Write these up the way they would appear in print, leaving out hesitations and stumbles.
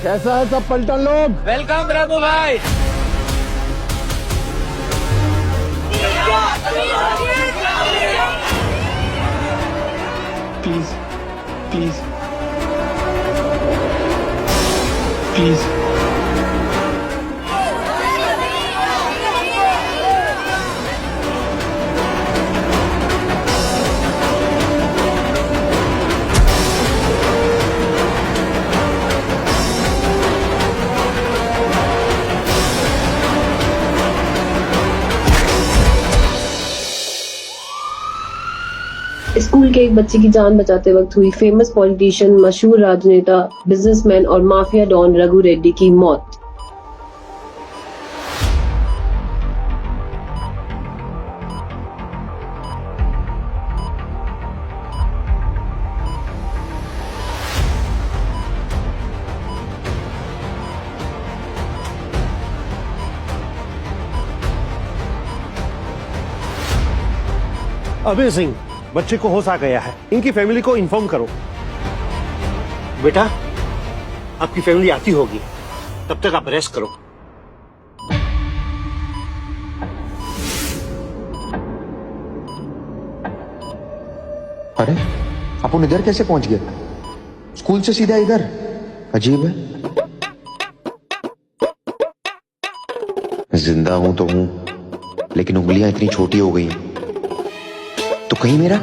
कैसा है सब पलटन लोग? वेलकम रघु भाई। प्लीज प्लीज प्लीज स्कूल के एक बच्चे की जान बचाते वक्त हुई फेमस पॉलिटिशियन, मशहूर राजनेता, बिजनेसमैन और माफिया डॉन रघु रेड्डी की मौत। अभय सिंह, बच्चे को होश आ गया है, इनकी फैमिली को इन्फॉर्म करो। बेटा, आपकी फैमिली आती होगी, तब तक आप रेस्ट करो। अरे अपन इधर कैसे पहुंच गए? स्कूल से सीधा इधर? अजीब है। जिंदा हूं तो हूं, लेकिन उंगलियां इतनी छोटी हो गई हैं। तो कहीं मेरा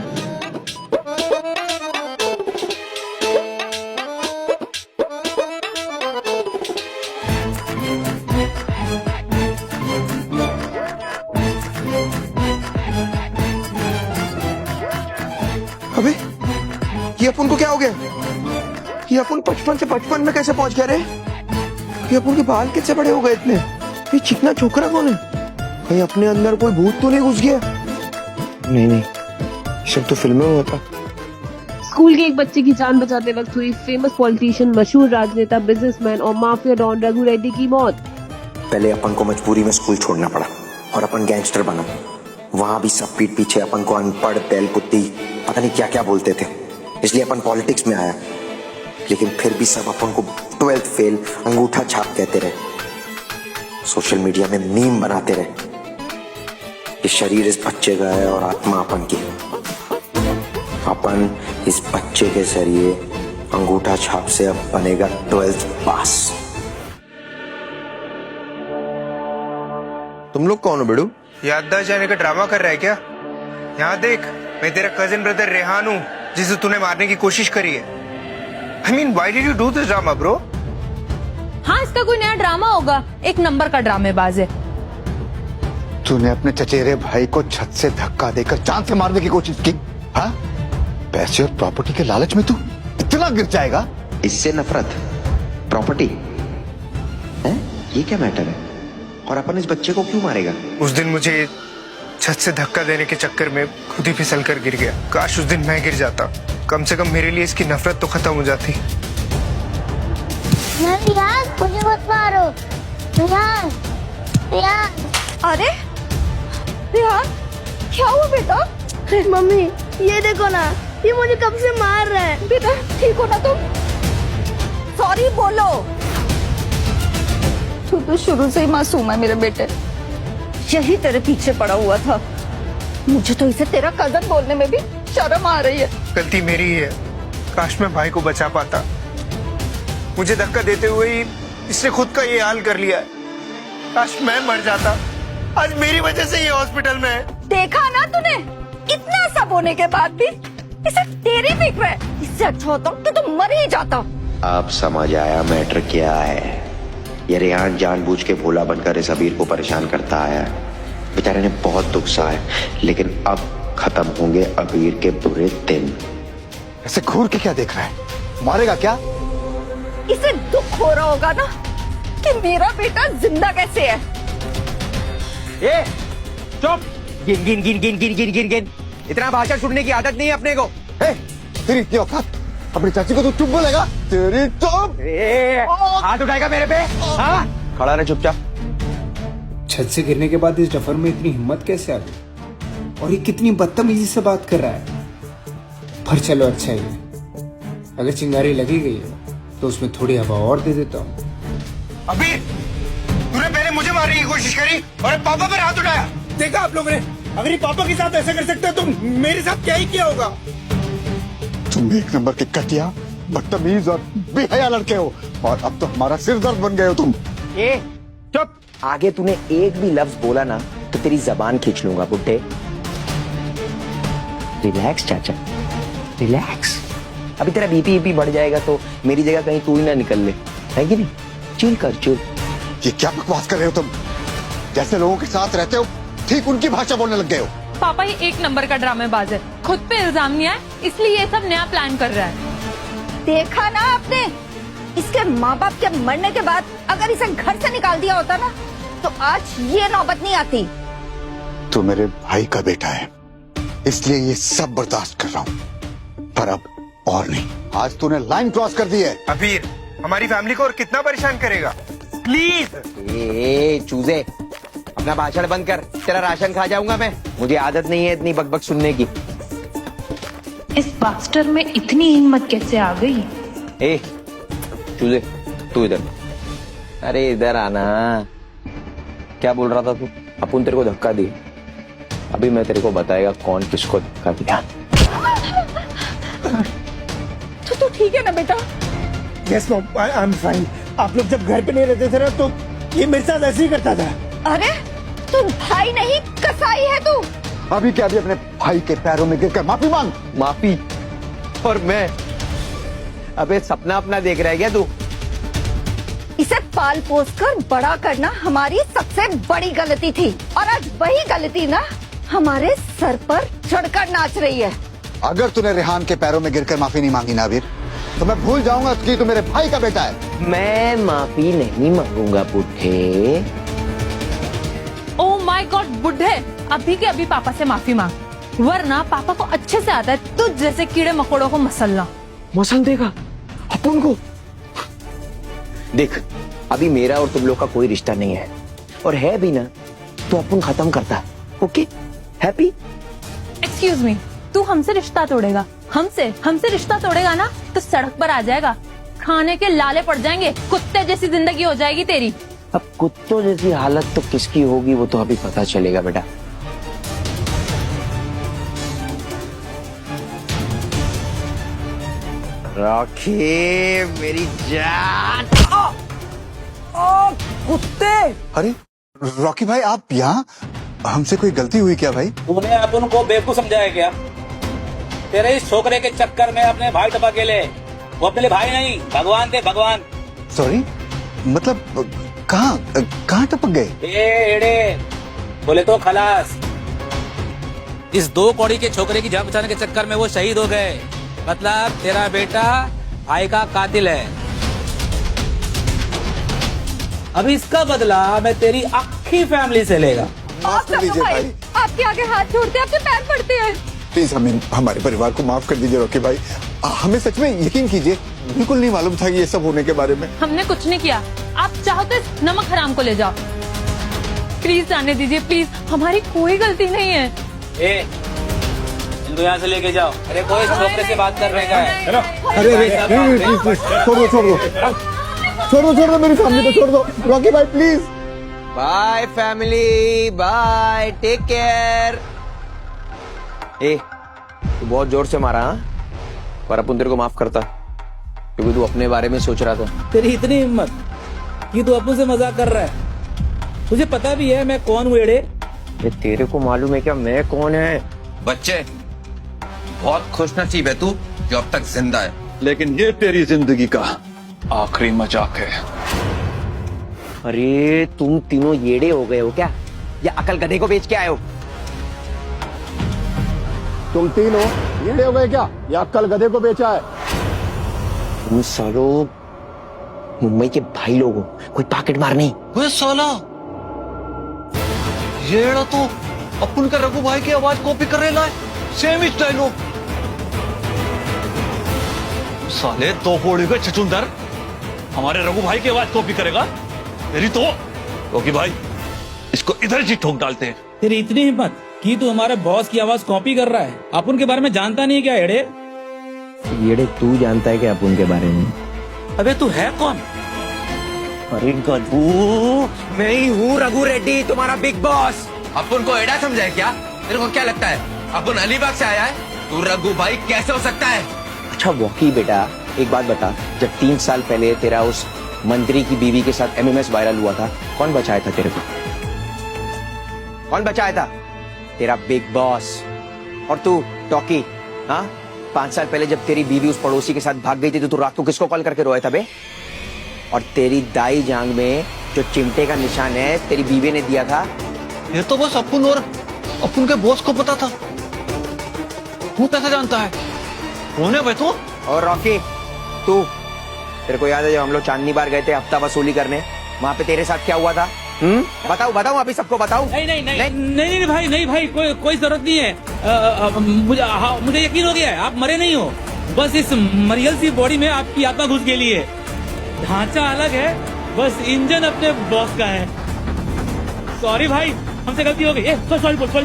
अबे ये अपन को क्या हो गया? ये अपन 55 में कैसे पहुंच गए रे? ये अपन के बाल कितने बड़े हो गए इतने? ये चिकना छोकरा कौन है? कहीं अपने अंदर कोई भूत तो नहीं घुस गया? नहीं नहीं, सब तो फिल्मों में होता। स्कूल के एक बच्चे की जान बचाते वक्त हुई फेमस पॉलिटिशियन, मशहूर राजनेता, बिजनेसमैन और माफिया डॉन रघु रेड्डी की मौत। पहले अपन को मजबूरी में स्कूल छोड़ना पड़ा और अपन गैंगस्टर बना। वहां भी सब पीठ पीछे अपन को अनपढ़, बैल कुत्ती, पता नहीं क्या क्या बोलते थे, इसलिए अपन पॉलिटिक्स में आया। लेकिन फिर भी सब अपन को 12th फेल, अंगूठा छाप कहते रहे, सोशल मीडिया में मीम बनाते रहे। ये शरीर इस बच्चे का है और आत्मा अपन की। अपन इस बच्चे के जरिए अंगूठा छाप से अब बनेगा 12th पास। तुम लोग कौन हो बेड़ू? याददाश्त जाने का ड्रामा कर रहा है क्या? यहाँ देख, मैं तेरा कजिन ब्रदर रेहान हूँ, जिसे तूने मारने की कोशिश करी है। I mean, why did you do this drama, bro? हाँ, इसका कोई नया ड्रामा होगा, एक नंबर का ड्रामेबाज है। तूने अपने चचेरे भाई को छत से धक्का देकर जान से मारने की कोशिश की? हाँ? पैसे और प्रॉपर्टी के लालच में तू इतना गिर जाएगा? इससे नफरत, प्रॉपर्टी है? ये क्या मैटर है? और अपन इस बच्चे को क्यों मारेगा? उस दिन मुझे छत से धक्का देने के चक्कर में खुद ही फिसल कर गिर गया। काश उस दिन मैं गिर जाता, कम से कम मेरे लिए इसकी नफरत तो खत्म हो जाती। मुझे मत मारो। रियान, रियान। अरे रियान, क्या हुआ बेटा? मम्मी ये देखो ना, ये मुझे कब से मार रहा है। बेटा ठीक हो ना तुम? सॉरी बोलो। तू तो शुरू से ही मासूम है मेरे बेटे, यही तेरे पीछे पड़ा हुआ था। मुझे तो इसे तेरा कजन बोलने में भी शर्म आ रही है। गलती मेरी ही है, काश मैं भाई को बचा पाता। मुझे धक्का देते हुए ही इसने खुद का ये हाल कर लिया है। काश मैं मर जाता, आज मेरी वजह से ये हॉस्पिटल में है। देखा ना तूने, इतना सब होने के बाद भी इसे तेरी फिक्र है। इससे अच्छा होता कि तुम मर ही जाता। अब समझ आया मैटर क्या है। ये रेहान जानबूझ के भोला बनकर इस अबीर को परेशान करता आया है। बेचारे ने बहुत दुख सहा है, लेकिन अब खत्म होंगे अबीर के बुरे दिन। ऐसे घूर के क्या देख रहा है? मारेगा क्या? इसे दुख हो रहा होगा ना कि मेरा बेटा जिंदा कैसे है। ये चुप, गिन गिन गिन गिन गिन गिन गिन गिन। इतना भाषण सुनने की आदत नहीं है अपने को। तेरी इतनी औकात, अपनी चाची को तू चुप बोलेगा? तेरी चुप। हाथ उठाएगा मेरे पे? हाँ, खड़ा रहे चुपचाप। छत से गिरने के बाद इस डफर में इतनी हिम्मत कैसे आ गई? और ये कितनी बदतमीजी से बात कर रहा है। पर चलो अच्छा ही है, अगर चिंगारी लगी गई है तो उसमें थोड़ी हवा और दे देता हूँ। अभी तूने पहले मुझे मारने की कोशिश करी और अब पापा पर हाथ उठाया। देखा आप लोगों ने, अगर ये पापा के साथ ऐसा कर सकते हो तो मेरे साथ क्या ही किया होगा। तुम एक नंबर के कटिया, बदतमीज और बेहया लड़के हो, और अब तो हमारा सिर दर्द बन गए हो तुम। ए चुप, आगे तूने एक भी लफ्ज बोला ना तो तेरी जबान खींच लूंगा बुड्ढे। रिलैक्स चाचा, रिलैक्स। अभी तेरा बीपी बढ़ जाएगा तो मेरी जगह कहीं तू ही ना निकल ले, है कि नहीं? चिल कर, चिल। ये क्या बकवास कर रहे हो तुम? जैसे लोगों के साथ रहते हो ठीक उनकी भाषा बोलने लग गए हो। पापा ये एक नंबर का ड्रामेबाज है, खुद पे इल्जाम नहीं आया इसलिए ये सब नया प्लान कर रहा है। देखा ना आपने, इसके माँ बाप के मरने के बाद अगर इसे घर से निकाल दिया होता ना तो आज ये नौबत नहीं आती। तू मेरे भाई का बेटा है, इसलिए ये सब बर्दाश्त कर रहा हूँ, पर अब और नहीं। आज तूने लाइन क्रॉस कर दी है। अबीर हमारी फैमिली को और कितना परेशान करेगा? प्लीज। ए चूजे, अपना भाषण बंद कर, तेरा राशन खा जाऊंगा मैं। मुझे आदत नहीं है इतनी बकबक सुनने की। इस बास्टर में इतनी हिम्मत कैसे आ गई? ए चूजे, तू इधर। अरे इधर आना। क्या बोल रहा था तू? अपन तेरे को धक्का दिए, अभी मैं तेरे को बताएगा कौन किसको धक्का दिया। तो ठीक है ना बेटा? Yes mom, I am fine. आप लोग जब घर पे नहीं रहते थे ना तो ये मेरे साथ ऐसे ही करता था। अरे तू भाई नहीं कसाई है तू। अभी क्या, अभी अपने भाई के पैरों में गिरकर माफी मांग। माफी? और मैं? अबे सपना अपना देख रहा है क्या तू? इसे पाल पोस कर बड़ा करना हमारी सबसे बड़ी गलती थी, और आज वही गलती ना हमारे सर पर चढ़कर नाच रही है। अगर तूने रेहान के पैरों में गिरकर माफी नहीं मांगी ना वीर, तो मैं भूल जाऊंगा कि तू मेरे भाई का बेटा है। मैं माफी नहीं मांगूंगा बुड्ढे। ओह माय गॉड बुड्ढे, अभी के अभी पापा से माफी मांग, वरना पापा को अच्छे से आता है तुझ जैसे कीड़े मकोड़ों को मसलना। मसल देगा अपन को? देख, अभी मेरा और तुम लोग का कोई रिश्ता नहीं है, और है भी ना तो अपन खत्म करता। Okay, happy? एक्सक्यूज मी, तू हमसे रिश्ता तोड़ेगा? हमसे रिश्ता तोड़ेगा ना तो सड़क पर आ जाएगा, खाने के लाले पड़ जाएंगे, कुत्ते जैसी जिंदगी हो जाएगी तेरी। अब कुत्तों जैसी हालत तो किसकी होगी वो तो अभी पता चलेगा बेटा। राखी मेरी जान। कुत्ते! अरे रॉकी भाई, आप यहाँ? हमसे कोई गलती हुई क्या भाई? तूने अपन को बेवकूफ समझाया क्या? तेरे इस छोकरे के चक्कर में अपने भाई टपक गेले। वो अपने लिए भाई नहीं, भगवान थे, भगवान। सॉरी, मतलब कहाँ टपक गए? एड़े बोले तो खलास। इस दो कौड़ी के छोकरे की जान बचाने के चक्कर में वो शहीद हो गए। मतलब तेरा बेटा भाई का कातिल है। अभी इसका बदला मैं तेरी आखी फैमिली से लेगा। आप सबको भाई, आपके आगे हाथ जोड़ते, आपके पैर पड़ते हैं। प्लीज हमें, हमारे परिवार को माफ कर दीजिए रॉकी भाई। हमें सच में यकीन कीजिए, बिल्कुल नहीं मालूम था ये सब होने के बारे में। हमने कुछ नहीं किया, आप चाहो तो इस नमक हराम को ले जाओ। प्लीज जाने दीजिए, प्लीज, हमारी कोई गलती नहीं है। इनको यहाँ से लेके जाओ। अरे कोई छोकरे से बात कर रहे हैं? अरे छोड़ दो मेरी फैमिली को छोड़ दो रॉकी भाई, please. Bye family, bye, take care. ए, तू बहुत जोर से मारा हाँ? पर अपन तेरे को माफ करता क्योंकि तू अपने बारे में सोच रहा था। तेरी इतनी हिम्मत कि तू अपन से मजाक कर रहा है? तुझे पता भी है मैं कौन हूँ एड़े? ये तेरे को मालूम है क्या मैं कौन है? बच्चे, बहुत खुशनसीब है तू जो अब तक जिंदा है, लेकिन ये तेरी जिंदगी का आखिरी मजाक है। अरे तुम तीनों येड़े हो गए हो क्या, या अकल गधे को बेच के आए हो? तुम तीनों येड़े हो गए क्या, या अक्कल गधे को बेचा है? तुम सालों मुंबई के भाई लोग हो, कोई पॉकेट मार नहीं। वे साला, येड़ा तो अपन का रघु भाई की आवाज कॉपी कर रहे है, सेम ही डायलॉग। साले दो फोड़ी के छचुंदर हमारे रघु भाई की आवाज कॉपी करेगा? मेरी तो रघु भाई, इसको इधर जी ठोक डालते हैं। तेरी इतनी हिम्मत कि तू हमारे बॉस की आवाज कॉपी कर रहा है? अपन के बारे में जानता नहीं क्या एड़े? येड़े तू जानता है क्या अपन के बारे में? अबे तू है कौन? अरे गधू, मैं ही हूँ रघु रेड्डी, तुम्हारा बिग बॉस। अपन को एडा समझा है क्या? तेरे को क्या लगता है अपन अलीबाग से आया है? तू रघु भाई कैसे हो सकता है? अच्छा वॉकी बेटा, एक बात बता, जब 3 साल पहले तेरा उस मंत्री की बीवी के साथ MMS वायरल हुआ था, कौन बचाया था तेरे को? कौन बचाया था? तेरा बिग बॉस। और तू टॉकी, हाँ 5 साल पहले जब तेरी बीवी उस पड़ोसी के साथ भाग गई थी तो तू रात को किसको कॉल करके रोया था बे? और तेरी दाई जांग में जो चिमटे का निशान है तेरी बीवी ने दिया था। ये तो बस अपन और अपन के बॉस को पता था। तू कैसे जानता है? कौन है भाई तू? और रॉकी, तू, तेरे को याद है जब हम लोग चांदनी बार गए थे हफ्ता वसूली करने, वहाँ पे तेरे साथ क्या हुआ था? बताओ बताओ, अभी सबको बताओ। नहीं भाई, नहीं भाई, कोई जरूरत नहीं है। मुझे यकीन हो गया है, आप मरे नहीं हो। बस इस मरियल सी बॉडी में आपकी आत्मा घुस गई है। ढांचा अलग है, बस इंजन अपने बॉस का है। सॉरी भाई, हमसे गलती हो गई। सॉरी बोल, सॉरी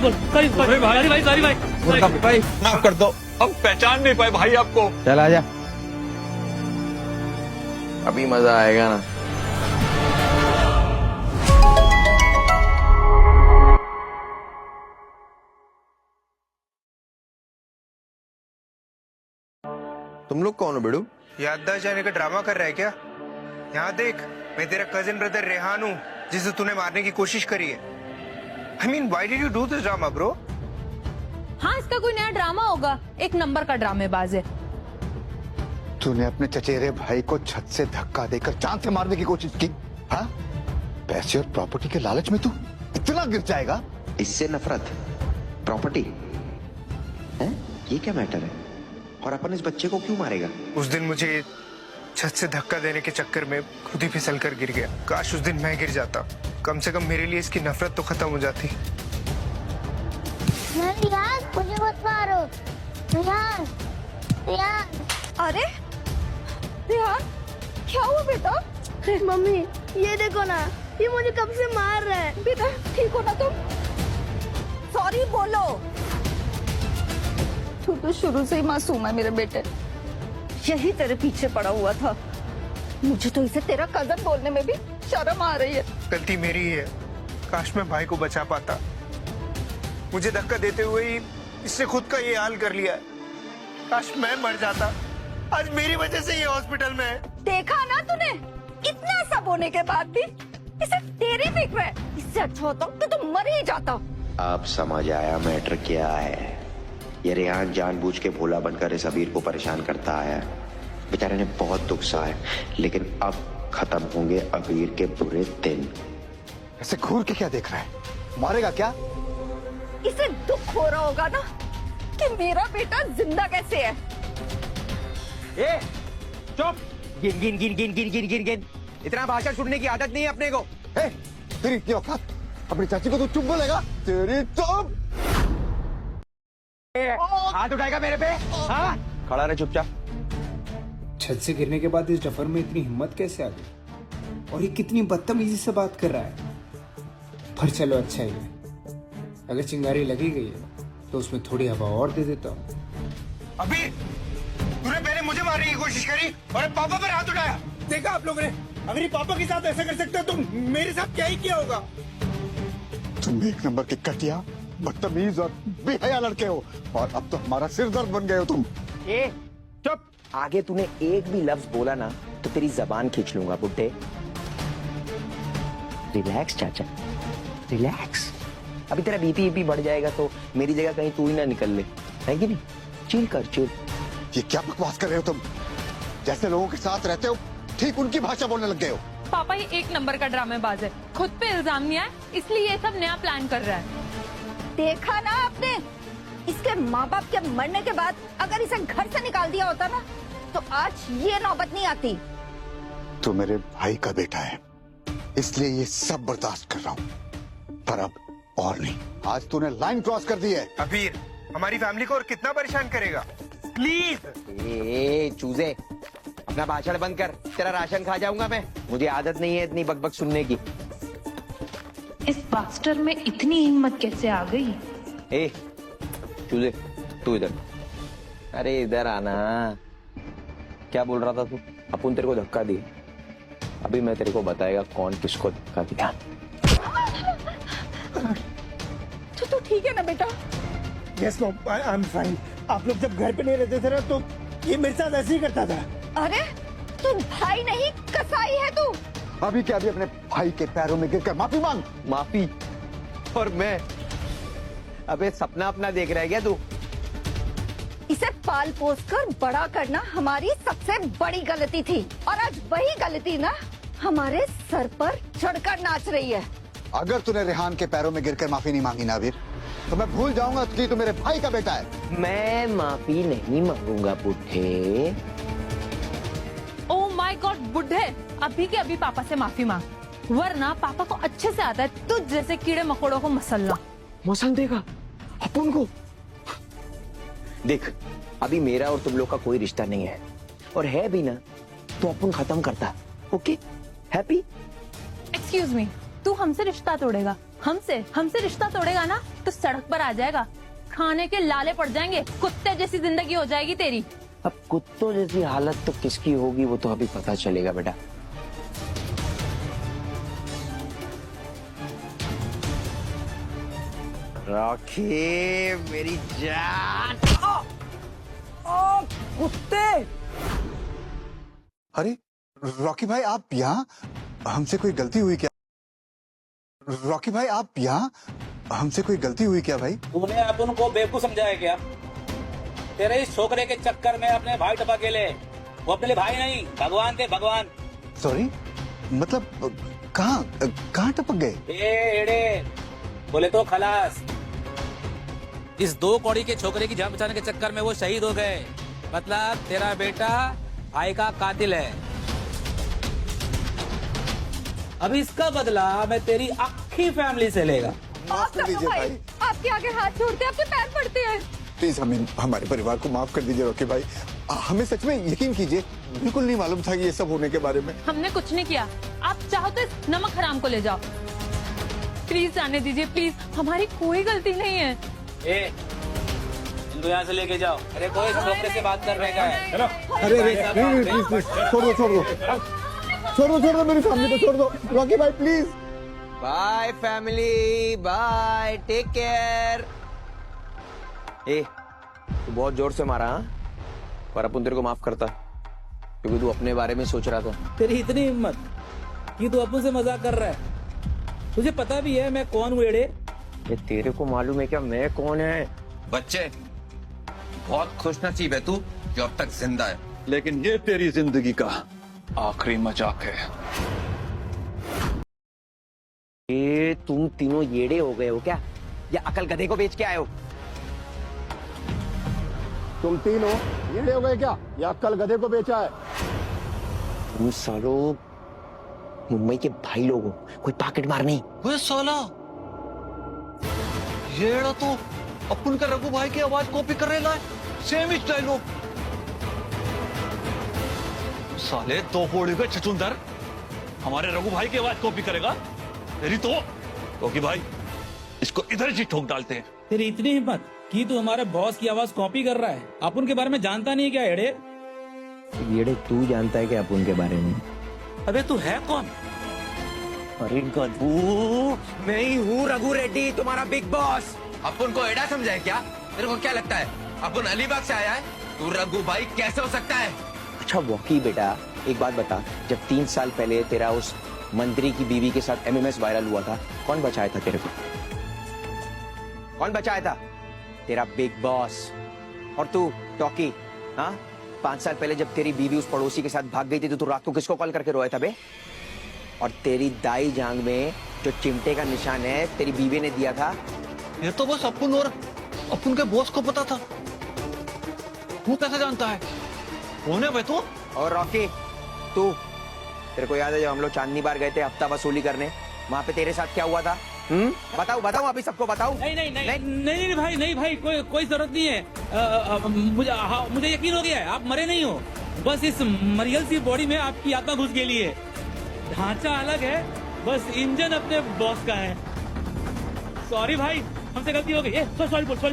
भाई, माफ कर दो, अब पहचान नहीं पाए भाई आपको। चल आजा, अभी मजा आएगा ना। तुम लोग कौन हो बेड़ू? याददाश्त जाने का ड्रामा कर रहा है क्या? यहाँ देख, मैं तेरा कजिन ब्रदर रेहान हूँ जिसे तूने मारने की कोशिश करी है। I mean, why did you do this drama, bro? हाँ, इसका कोई नया ड्रामा होगा, एक नंबर का ड्रामेबाज है। तूने अपने चचेरे भाई को छत से धक्का देकर जान से मारने की कोशिश की, हाँ? पैसे और प्रॉपर्टी के लालच में तू इतना गिर जाएगा? इससे नफरत, प्रॉपर्टी है, ये क्या मैटर है? और अपन इस बच्चे को क्यों मारेगा? उस दिन मुझे छत से धक्का देने के चक्कर में खुद ही फिसल कर गिर गया। काश उस दिन मैं गिर जाता, कम से कम मेरे लिए इसकी नफरत तो खत्म हो जाती। रियान, मुझे मत मारो। रियान, रियान। अरे रियान, क्या हुआ बेटा? मम्मी, ये देखो ना, ये मुझे कब से मार रहा है। बेटा ठीक हो ना तुम? सॉरी बोलो। तू तो शुरू से ही मासूम है मेरे बेटे, यही तेरे पीछे पड़ा हुआ था। मुझे तो इसे तेरा कजन बोलने में भी शर्म आ रही है। गलती मेरी ही है, काश मैं भाई को बचा पाता। मुझे धक्का देते हुए ही इसने खुद का ये हाल कर लिया है। काश मैं मर जाता, आज मेरी वजह से ये हॉस्पिटल में है। देखा ना तूने, इतना सब होने के बाद भी इसे तेरी फिक्र है। इससे अच्छा होता कि तुम मर ही जाता। अब समझ आया मैटर क्या है। ये रेहान जानबूझ के भोला बनकर इस अबीर को परेशान करता है। बेचारे ने बहुत दुख सहा है, लेकिन अब खत्म होंगे अबीर के बुरे दिन। ऐसे घूर के क्या देख रहा है? मारेगा क्या? इसे दुख हो रहा होगा ना कि मेरा बेटा जिंदा कैसे है। ए, चुप! गिन गिन गिन गिन गिन गिन गिन गिन। इतना भाषण सुनने की आदत नहीं है अपने को। तेरी इतनी औकात, अपनी चाची को तू चुप बोलेगा? तेरी चुप! हाथ उठाएगा मेरे पे? हाँ? खड़ा रहे चुपचाप। छत से गिरने के बाद इस डफर में इतनी हिम्मत कैसे आ गई? और ये कितनी बदतमीजी से बात कर रहा है। पर चलो अच्छा ही है, अगर चिंगारी लगी गई है तो उसमें थोड़ी हवा और दे देता हूँ। अभी तूने पहले मुझे मारने की कोशिश करी और पापा पर हाथ उठाया। देखा आप लोगों ने, अगर ये पापा के साथ ऐसा कर सकते हो तो मेरे साथ क्या ही किया होगा। तुम एक नंबर के घटिया, बदतमीज और बेहया लड़के हो, और अब तो हमारा सिर दर्द बन गए हो तुम। ए, चुप! आगे तूने एक भी लफ्ज बोला ना तो तेरी जबान खींच लूंगा बुड्ढे। रिलैक्स चाचा, रिलैक्स। अभी तेरा बीपी बढ़ जाएगा तो मेरी जगह कहीं तू ही ना निकल ले, है कि नहीं? चिल कर, चिल। ये क्या बकवास कर रहे हो तुम? जैसे लोगों के साथ रहते हो ठीक उनकी भाषा बोलने लग गए हो। पापा ये एक नंबर का ड्रामेबाज है, खुद पे इल्जाम नहीं है, इसलिए ये सब नया प्लान कर रहा है। देखा ना आपने, इसके माँ बाप के मरने के बाद अगर इसे घर से निकाल दिया होता ना तो आज ये नौबत नहीं आती। तू मेरे भाई का बेटा है, इसलिए ये सब बर्दाश्त कर रहा हूँ, पर अब और नहीं। आज तूने लाइन क्रॉस कर दी है। अबीर, हमारी फैमिली को और कितना परेशान करेगा? प्लीज। ए चूजे, अपना भाषण बंद कर, तेरा राशन खा जाऊंगा मैं। मुझे आदत नहीं है इतनी बकबक सुनने की। इस बास्टर में इतनी हिम्मत कैसे आ गई? ए चूजे, तू इधर। अरे इधर आना। क्या बोल रहा था तू? अपुन तेरे को धक्का दी, अभी मैं तेरे को बताएगा कौन किसको धक्का दिया। तो ठीक है ना बेटा? Yes no, I am fine. आप लोग जब घर पे नहीं रहते थे ना तो ये मेरे साथ ऐसे ही करता था। अरे तू भाई नहीं कसाई है तू। अभी क्या, अभी अपने भाई के पैरों में गिरकर माफी मांग। माफी? और मैं? अबे सपना अपना देख रहा है क्या तू? इसे पाल पोस कर बड़ा करना हमारी सबसे बड़ी गलती थी, और आज वही गलती ना हमारे सर पर चढ़कर नाच रही है। अगर तूने रेहान के पैरों में गिरकर माफी नहीं मांगी ना आबिर, तो मैं भूल जाऊंगा कि तू मेरे भाई का बेटा है। मैं माफी नहीं मांगूंगा बुढ़े। ओ माय गॉड बुढ़े, अभी के अभी पापा से माफी मांग, वरना पापा को अच्छे से आता है तुझ जैसे कीड़े मकोड़ों को मसलना। मसल देगा अपन को? देख, अभी मेरा और तुम लोग का कोई रिश्ता नहीं है, और है भी ना तो अपन खत्म करता। Okay, happy? एक्सक्यूज मी, तू हमसे रिश्ता तोड़ेगा? हमसे रिश्ता तोड़ेगा ना तो सड़क पर आ जाएगा, खाने के लाले पड़ जाएंगे, कुत्ते जैसी जिंदगी हो जाएगी तेरी। अब कुत्तों जैसी हालत तो किसकी होगी वो तो अभी पता चलेगा बेटा। रॉकी मेरी जान। कुत्ते! अरे रॉकी भाई, आप यहाँ? हमसे कोई गलती हुई क्या? रॉकी भाई, आप यहाँ? हमसे कोई गलती हुई क्या भाई? तूने अपन को बेवकूफ समझाया क्या? तेरे इस छोकरे के चक्कर में अपने भाई टपा के ले। वो अपने लिए भाई नहीं, भगवान थे, भगवान। सॉरी, मतलब कहाँ टपक गए? एड़े बोले तो खलास। इस 2 कौड़ी के छोकरे की जान बचाने के चक्कर में वो शहीद हो गए। मतलब तेरा बेटा भाई का कातिल है। अभी इसका बदला मैं तेरी आखी फैमिली से लेगा। माफ कर दीजिए भाई। आपके आगे हाथ जोड़ते, आपके पैर पड़ते हैं। प्लीज हमारे परिवार को माफ कर दीजिए रॉकी भाई। हमें सच में यकीन कीजिए, बिल्कुल नहीं मालूम था ये सब होने के बारे में। हमने कुछ नहीं किया, आप चाहो तो इस नमक हराम को ले जाओ। प्लीज जाने दीजिए, प्लीज, हमारी कोई गलती नहीं है। इनको यहाँ से लेके जाओ। अरे कोई छोकरे से बात कर रहेगा है। चलो। अरे प्लीज छोड़ दो मेरी फैमिली को छोड़ दो रॉकी भाई, please. Bye family, bye, take care. तू बहुत जोर से मारा, हाँ? पर अपन तेरे को माफ करता, क्योंकि तू अपने बारे में सोच रहा था। तेरी इतनी हिम्मत कि तू अपन से मजाक कर रहा है। तुझे पता भी है मैं कौन हूँ एड़े? ये तेरे को मालूम है क्या मैं कौन है? बच्चे, बहुत खुशनसीब है तू जो अब तक जिंदा है। लेकिन ये तेरी जिंदगी का आखिरी मजाक है। ये तुम तीनों येड़े हो गए हो क्या, या अकल गधे को बेच के आए हो? तुम तीनों येड़े हो गए क्या, या कल गधे को बेचा है? तुम सालों मुंबई के भाई लोग हो, कोई पॉकेट मार नहीं। वे साला, येड़ा तो अपन का रघु भाई की आवाज कॉपी कर रहा है, सेम ही डायलॉग। साले 2 कौड़ी के छछूंदर हमारे रघु भाई की आवाज कॉपी करेगा? तेरी तो क्योंकि भाई इसको इधर ही ठोक डालते हैं। तेरी इतनी हिम्मत कि तू हमारे बॉस की आवाज कॉपी कर रहा है? अपन के बारे में जानता नहीं क्या एड़े? येड़े तू जानता है क्या अपन के बारे में? अबे तू है कौन? अरे गधू, मैं ही हूँ रघु रेड्डी, तुम्हारा बिग बॉस। अपन को एड़ा समझा है क्या? तेरे को क्या लगता है अपन अलीबाग से आया है? तू रघु भाई कैसे हो सकता है? अच्छा वॉकी बेटा, एक बात बता, जब 3 साल पहले तेरा उस मंत्री की बीवी के साथ MMS वायरल हुआ था, कौन बचाया था तेरे को? कौन बचाया था? तेरा बिग बॉस। और तू टॉकी, हाँ? 5 साल पहले जब तेरी बीवी उस पड़ोसी के साथ भाग गई थी तो तू रात को किसको कॉल करके रोया था बे? और तेरी दाई जांग में जो चिमटे का निशान है तेरी बीवी ने दिया था। ये तो बस अपन और अपन के बॉस को पता था। तू कैसे जानता है? कौन है भाई तू? और रॉकी, तू, तेरे को याद है जब हम लोग चांदनी बार गए थे हफ्ता वसूली करने, वहाँ पे तेरे साथ क्या हुआ था? बताओ अभी सबको बताओ। नहीं भाई, कोई जरूरत नहीं है। मुझे यकीन हो गया है, आप मरे नहीं हो। बस इस मरियल सी बॉडी में आपकी आत्मा घुस गेली है। ढांचा अलग है, बस इंजन अपने बॉस का है। सॉरी भाई, हमसे गलती हो गई। सॉरी बोल, सॉरी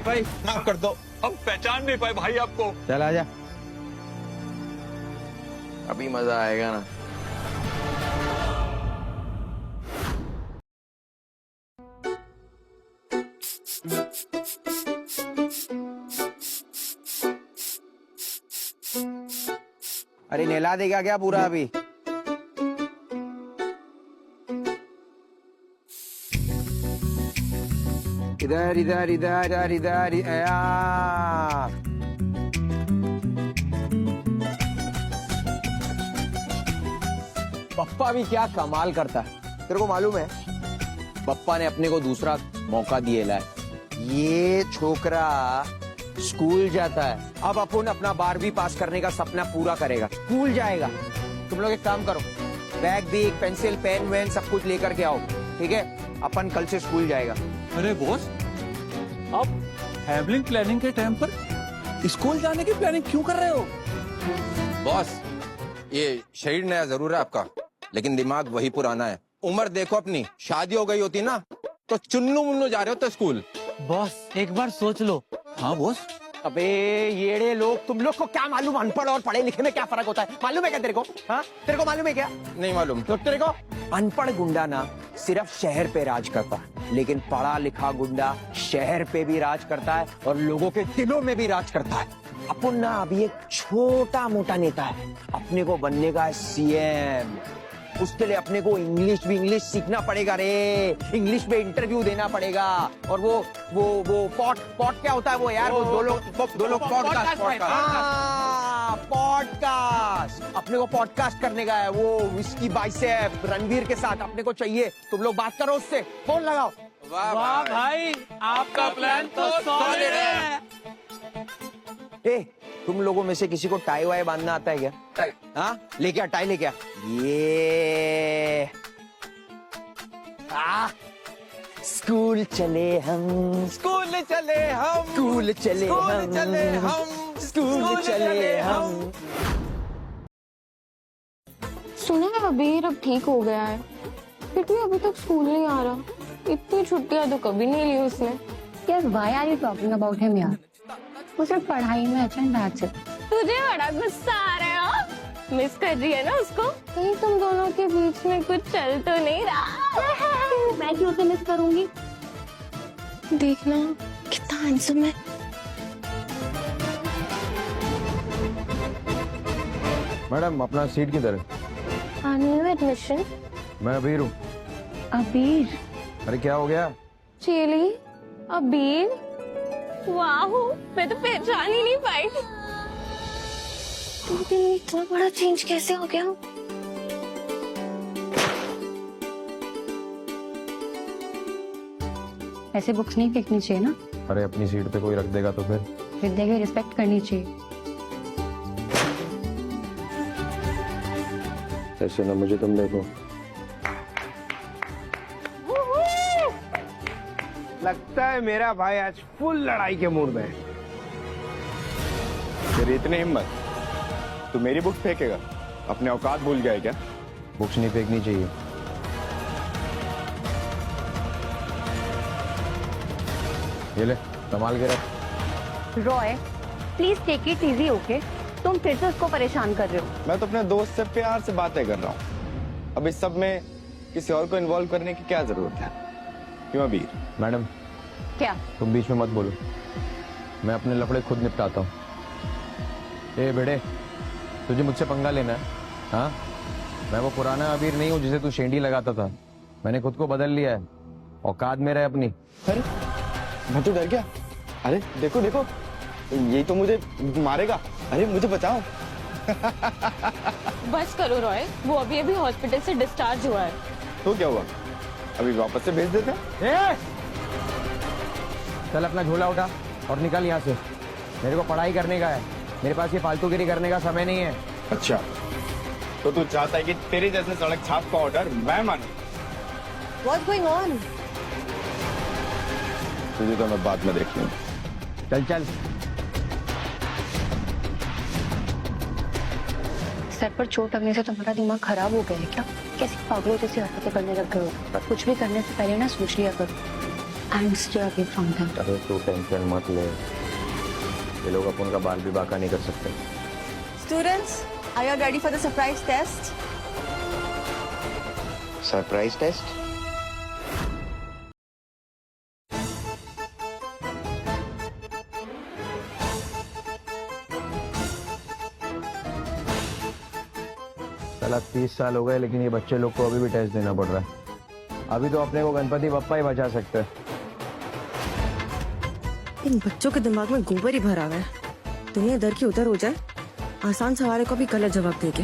भाई। माफ कर दो, अब पहचान नहीं पाए भाई आपको। चल आजा। अभी मजा आएगा ना। अरे नहला देगा क्या पूरा अभी? इधर इधर इधर इधर इधर पप्पा भी क्या कमाल करता है। तेरे को मालूम है पप्पा ने अपने को दूसरा मौका दिए ला है। ये छोकरा स्कूल जाता है, अब अपन अपना 12वीं पास करने का सपना पूरा करेगा, स्कूल जाएगा। तुम लोग एक काम करो, बैग बैग पेंसिल पेन वेन सब कुछ लेकर के आओ, ठीक है? अपन कल से स्कूल जाएगा। अरे बॉस, आप फैमिली प्लानिंग के टाइम पर स्कूल जाने की प्लानिंग क्यों कर रहे हो? बॉस, ये शरीर नया जरूर है आपका, लेकिन दिमाग वही पुराना है। उम्र देखो अपनी, शादी हो गई होती ना तो चुन्नू मुन्नू जा रहे होते स्कूल। बॉस एक बार सोच लो। हाँ बॉस। अबे येड़े लोग, तुम लोग को क्या मालूम अनपढ़ और पढ़े लिखे में क्या फर्क होता है? मालूम है क्या तेरे को? हाँ, तेरे को मालूम है क्या? नहीं मालूम। तो तेरे को अनपढ़ गुंडा ना सिर्फ शहर पे राज करता है, लेकिन पढ़ा लिखा गुंडा शहर पे भी राज करता है और लोगों के दिलों में भी राज करता है। अपन ना अभी एक छोटा मोटा नेता है, अपने को बनने का है सीएम। उसके लिए अपने को इंग्लिश सीखना पड़ेगा रे, इंग्लिश में इंटरव्यू देना पड़ेगा। और वो पॉट क्या होता है वो यार? वो दो लोग पॉडकास्ट, अपने को पॉडकास्ट करने का है। वो विस्की बाइसेप रणवीर के साथ अपने को चाहिए। तुम लोग बात करो उससे, फोन लगाओ। वाह भाई, आपका प्लान तो सॉलिड है। ए, तुम लोगों में से किसी को टाई वाई बांधना आता है क्या? हाँ, लेके आ टाई, लेके आ। ये स्कूल चले हम, स्कूल चले हम, स्कूल चले हम, चले हम, स्कूल चले हम। सुना है अबीर अब ठीक हो गया है, फिर भी अभी तक स्कूल नहीं आ रहा। इतनी छुट्टियां तो कभी नहीं ली उसने। Yes, why are you talking about him यार? वो सिर्फ पढ़ाई में अच्छा है, that's it। तुझे बड़ा गुस्सा आ रहा है हाँ? मिस कर रही है ना उसको? कहीं तुम दोनों के बीच में कुछ चल तो नहीं रहा? मैं क्यों उसे मिस करूंगी? देखना कितना हैंडसम है। मैडम अपना सीट किधर है? New admission. मैं अबीर हूँ। अबीर? अरे क्या हो गया? चेली अबीर, वाह मैं तो पहचान ही नहीं पाई। इतना बड़ा चेंज कैसे हो गया? ऐसे बुक्स नहीं फेंकनी चाहिए ना। अरे अपनी सीट पे कोई रख देगा तो फिर देखिए, रिस्पेक्ट करनी चाहिए। ऐसे ना मुझे तुम देखो। लगता है मेरा भाई आज फुल लड़ाई के मूड में है। तेरी इतनी हिम्मत, तू मेरी बुक फेंकेगा? अपने औकात भूल गया है क्या? बुक्स नहीं फेंकनी चाहिए। ये ले, संभाल के रख। Roy, please take it easy, okay? तुम फिर से उसको परेशान कर रहे हो। मैं तो अपने दोस्त से प्यार से बातें कर रहा हूँ। अब इस सब में किसी और को इन्वॉल्व करने की क्या जरूरत है? क्यों अबीर? मैडम क्या? तुम बीच में मत बोलो, मैं अपने लफड़े खुद निपटाता हूँ। ए बेटे, तुझे मुझसे पंगा लेना है? हाँ, मैं वो पुराना अबीर नहीं हूँ जिसे तू शेंडी लगाता था। मैंने खुद को बदल लिया है, औकात में रहे अपनी। अरे मैं तो डर गया। अरे देखो देखो, यही तो मुझे मारेगा। अरे मुझे बचाओ। बस करो रॉय, वो अभी अभी हॉस्पिटल से डिस्चार्ज हुआ है। तो क्या हुआ, अभी वापस से भेज देते हैं? चल अपना झोला उठा और निकल यहाँ से। मेरे को पढ़ाई करने का है, मेरे पास ये फालतूगिरी करने का समय नहीं है। अच्छा, तो तू चाहता है कि तेरे जैसे सड़क छाप का ऑर्डर मैं मानूं? What's going on? तुझे तो मैं बाद में देख लूंगा। चल चल। सर पर चोट लगने से तुम्हारा दिमाग खराब हो गया है क्या? कैसी पागलों जैसी हरकतें करने लग गए हो? कुछ भी करने से पहले ना सोच लिया करो। And stay away from them. अरे तू टेंशन मत ले, ये लोग अपन का बाल भी बाका नहीं कर सकते। Students, Are you ready for the surprise test? Surprise test? साला 30 साल हो गए लेकिन ये बच्चे लोग को अभी भी टेस्ट देना पड़ रहा है। अभी तो अपने को गणपति बप्पा ही बचा सकते हैं। इन बच्चों के दिमाग में गोबर ही भरा हुआ है। दुनिया इधर की उधर हो जाए, आसान सवालों को भी गलत जवाब देके।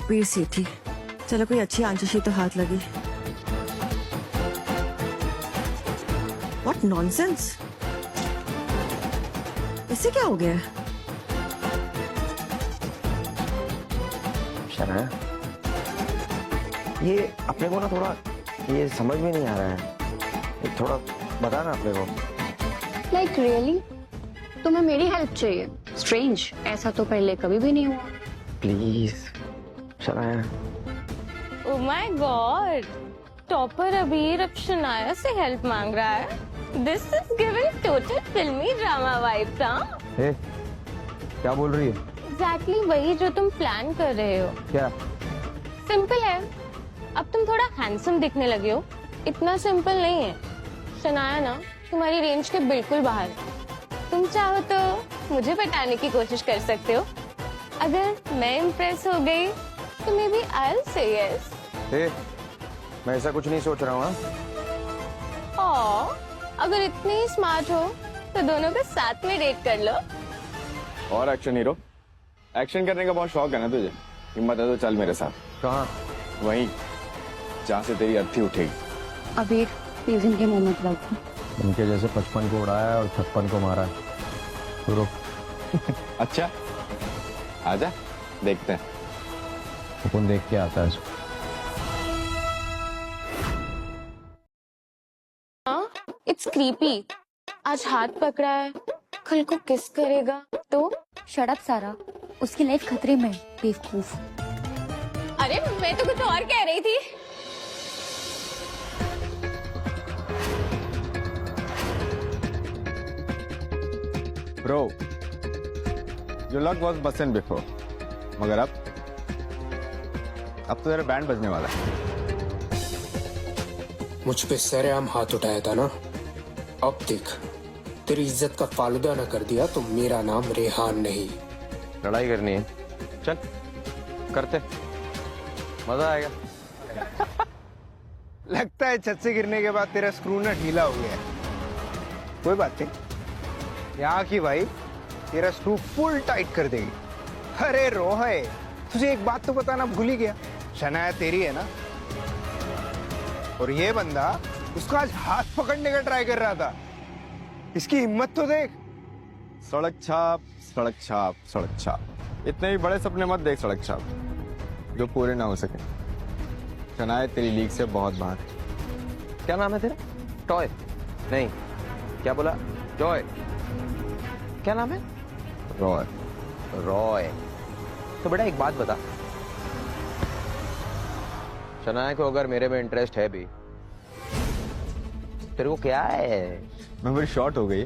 वीर सी थी, चलो कोई अच्छी आंसर शीट तो हाथ लगी। व्हाट नॉनसेंस, इससे क्या हो गया? शनाया, ये अपने को ना थोड़ा ये समझ में नहीं आ रहा है, ये थोड़ा बता ना अपने को। लाइक रियली तुम्हें मेरी हेल्प चाहिए? स्ट्रेंज, ऐसा तो पहले कभी भी नहीं हुआ। Please Shanaya. Oh my God, topper अबीर अब शनाया से हेल्प मांग रहा है। दिस इज गिविंग टोटल फिल्मी ड्रामा वाइब्स। हाँ, क्या बोल रही है? एग्जैक्टली वही जो तुम प्लान कर रहे हो। क्या? सिंपल है, अब तुम थोड़ा हैंडसम दिखने लगे हो। इतना सिंपल नहीं है। शनाया ना तुम्हारी रेंज के बिल्कुल बाहर है। तुम चाहो तो मुझे पटाने की कोशिश कर सकते हो। अगर मैं इम्प्रेस हो गई तो maybe I will say yes. मैं ऐसा कुछ नहीं सोच रहा हूँ। अगर इतने ही स्मार्ट हो तो दोनों को साथ में डेट कर लो। और एक्शन हीरो, एक्शन करने का बहुत शौक है ना तुझे? हिम्मत है तो चल मेरे साथ। कहाँ? वहीं जहाँ से तेरी अर्थी उठेगी। अबीर प्लीज इनके मुंह मत लगा। उनके जैसे 55 को उड़ाया है और 56 को मारा है। तो अच्छा, आजा देखते हैं। अपन देख के आता है। It's creepy. आज हाथ पकड़ा है, कल को किस करेगा तो? शट अप सारा, उसकी लाइफ खतरे में। बेवकूफ। अरे मैं तो कुछ और कह रही थी। ब्रो, योर लक वाज बसन बिफोर, मगर अब तो तेरा बैंड बजने वाला है। मुझ पे सरेआम हाथ उठाया था ना, अब देख तेरी इज्जत का फालूदा न कर दिया तो मेरा नाम रेहान नहीं। लड़ाई करनी है, चल करते, मजा आएगा। लगता है छत से गिरने के बाद तेरा स्क्रू ना ढीला हो गया है। कोई बात नहीं, यहाँ की भाई तेरा स्क्रू फुल टाइट कर देगी। अरे रोहे, तुझे एक बात तो बताना भूल ही गया, शनाया तेरी है ना, और ये बंदा उसका आज हाथ पकड़ने का ट्राई कर रहा था। इसकी हिम्मत तो देख। सड़क छाप, सड़क छाप, सड़क छाप। इतने भी बड़े सपने मत देख सड़क छाप, जो पूरे ना हो सके। शनाया तेरी लीग से बहुत बाहर है। क्या नाम है तेरा? टॉय? नहीं, क्या बोला? जॉय? क्या नाम है? रॉय। रॉय। तो बेटा एक बात बता, शनाया को अगर मेरे में इंटरेस्ट है भी, तेरे को क्या है? मैं बड़ी शॉर्ट हो गई।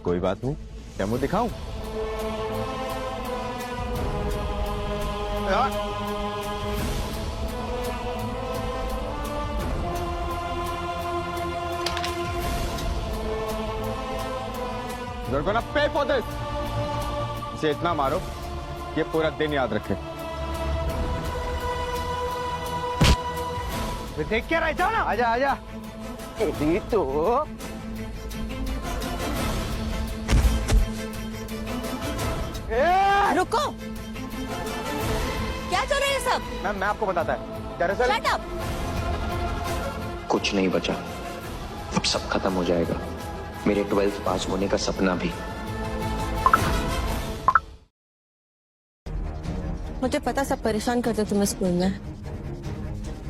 कोई बात नहीं, क्या मुझे दिखाऊं? ना पे फॉर दिस। इसे इतना मारो कि पूरा दिन याद रखे। देख क्या रहा है? ना आजा आजा। तो रुको, क्या चल रहा है सब? मैं आपको बताता है। दरअसल Shut up! कुछ नहीं बचा, अब सब खत्म हो जाएगा, मेरे 12th पास होने का सपना भी। मुझे पता सब परेशान करते तुम्हें स्कूल में।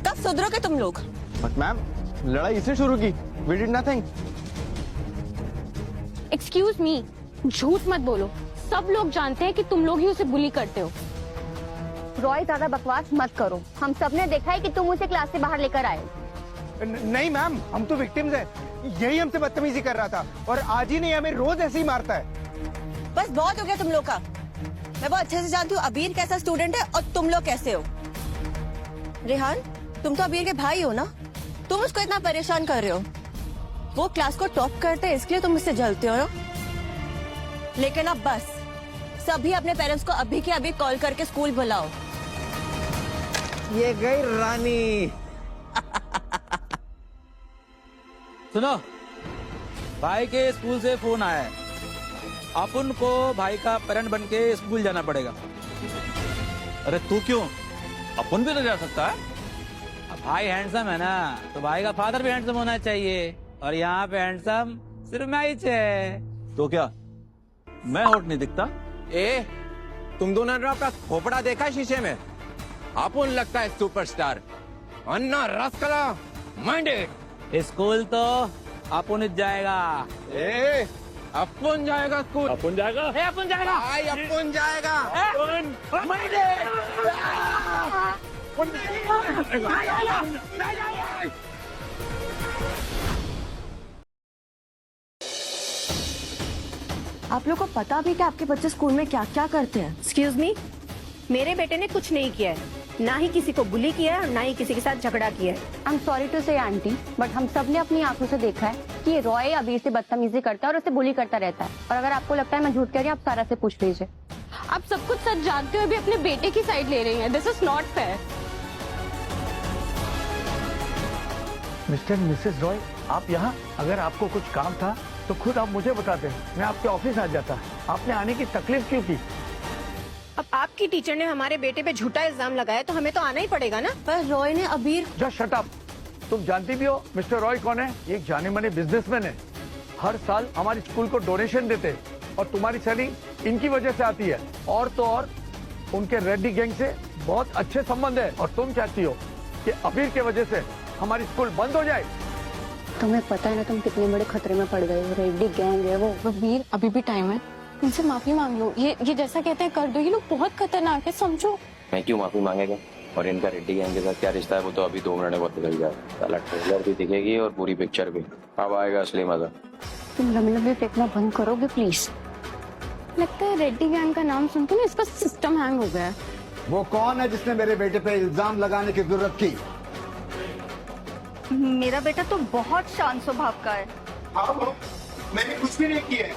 कब सुधरोगे तुम लोग? बट मैम, लड़ाई इसने शुरू की। We did nothing. Excuse me, झूठ मत बोलो। सब लोग जानते हैं कि तुम लोग ही उसे बुली करते हो। रॉय ज्यादा बकवास मत करो, हम सबने देखा है कि तुम उसे क्लास से बाहर लेकर आए। नहीं मैम, हम तो विक्टिम्स हैं। यही हमसे बदतमीजी कर रहा था और आज ही नहीं, हमें रोज ऐसे ही मारता है। बस बहुत हो गया तुम लोग का। मैं बहुत अच्छे से जानती हूँ अबीर कैसा स्टूडेंट है और तुम लोग कैसे हो। रेहान, तुम तो अबीर के भाई हो ना, तुम उसको इतना परेशान कर रहे हो। वो क्लास को टॉप करते हैं इसलिए तुम उससे जलते हो ना। लेकिन अब बस, सभी अपने पेरेंट्स को अभी के अभी कॉल करके स्कूल बुलाओ। ये गई रानी। सुनो, भाई के स्कूल से फोन आया है, अपन को भाई का पेरेंट बन के स्कूल जाना पड़ेगा। अरे तू क्यों? अपन भी तो जा सकता है। अब भाई हैंडसम है ना, तो भाई का फादर भी हैंडसम होना चाहिए, और यहाँ पे हैंडसम सिर्फ मैं ही है। तो क्या मैं हॉट नहीं दिखता? ए, तुम दोनों ने अपना खोपड़ा देखा है शीशे में? अपन लगता है सुपरस्टार। अन्ना रसकला माइंडेड। स्कूल तो अपन जाएगा। ए, अपन जाएगा स्कूल। अपन जाएगा? अपन जाएगा। आई अपन जाएगा। आप लोग को पता भी कि आपके बच्चे स्कूल में क्या क्या करते हैं? एक्सक्यूज मी, मेरे बेटे ने कुछ नहीं किया है, ना ही किसी को बुली किया है और ना ही किसी के साथ झगड़ा किया है। आई एम सॉरी टू से आंटी, बट हम सब ने अपनी आंखों से देखा है कि ये रॉय अबीर से बदतमीजी करता है और उसे बुली करता रहता है। और अगर आपको लगता है मैं झूठ कह रही हूँ, आप सारा से पूछ लीजिए। आप सब कुछ सच जानते हुए भी अपने बेटे की साइड ले रही हैं। This is not fair. Mister Mrs Roy, आप यहाँ? अगर आपको कुछ काम था तो खुद आप मुझे बता दें, मैं आपके ऑफिस आ जाता। आपने आने की तकलीफ क्यों की? अब आपकी टीचर ने हमारे बेटे पे झूठा इल्जाम लगाया तो हमें तो आना ही पड़ेगा ना। पर रॉय ने अबीर। Just shut up. तुम जानती भी हो मिस्टर रॉय कौन है? ये एक जाने माने बिजनेसमैन है। हर साल हमारी स्कूल को डोनेशन देते और तुम्हारी सैलरी इनकी वजह से आती है। और तो और उनके रेड्डी गैंग से बहुत अच्छे संबंध है। और तुम चाहती हो कि अबीर के वजह से हमारी स्कूल बंद हो जाए? तुम्हें पता है ना तुम कितने बड़े खतरे में पड़ गए हो। रेड्डी गैंग है वो। वीर, अभी भी टाइम है, इनसे माफी मांग लो। ये जैसा कहते हैं कर दो। ये लोग बहुत खतरनाक है, समझो। मैं क्यों माफी मांगेगा? और इनका रेड्डी गैंग के साथ क्या रिश्ता है वो तो अभी 2 मिनट में बदल जाए। साला ट्रेलर भी दिखेगी और पूरी पिक्चर भी। अब आएगा असली मजा। तुम लम्बे फेंकना बंद करोगे प्लीज? लगता है रेड्डी गैंग का नाम सुनते ना इसका सिस्टम हैंग हो गया है। वो कौन है जिसने मेरे बेटे पे इल्जाम लगाने की जरूरत की? मेरा बेटा तो बहुत शांत स्वभाव का है। मैंने कुछ भी नहीं किया है।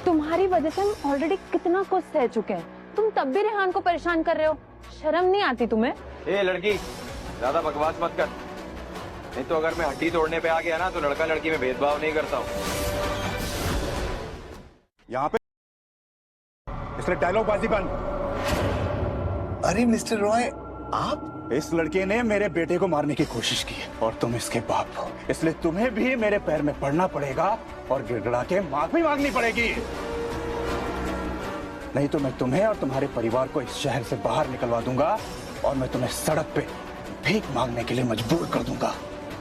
तुम्हारी वजह से हम ऑलरेडी कितना कुछ सह चुके हैं। तुम तब भी रेहान को परेशान कर रहे हो। शर्म नहीं आती तुम्हें? ए लड़की, ज्यादा बकवास मत कर, नहीं तो अगर मैं हड्डी तोड़ने पे आ गया ना तो लड़का लड़की में भेदभाव नहीं करता हूँ। यहाँ पे इसलिए डायलॉगबाजी बंद। अरे मिस्टर रॉय, आप? इस लड़के ने मेरे बेटे को मारने की कोशिश की है और तुम इसके बाप हो, इसलिए तुम्हें भी मेरे पैर में पड़ना पड़ेगा और गिड़गिड़ा के माफी मांगनी पड़ेगी। नहीं तो मैं तुम्हें और तुम्हारे परिवार को इस शहर से बाहर निकलवा दूंगा और मैं तुम्हें सड़क पे भीख मांगने के लिए मजबूर कर दूंगा।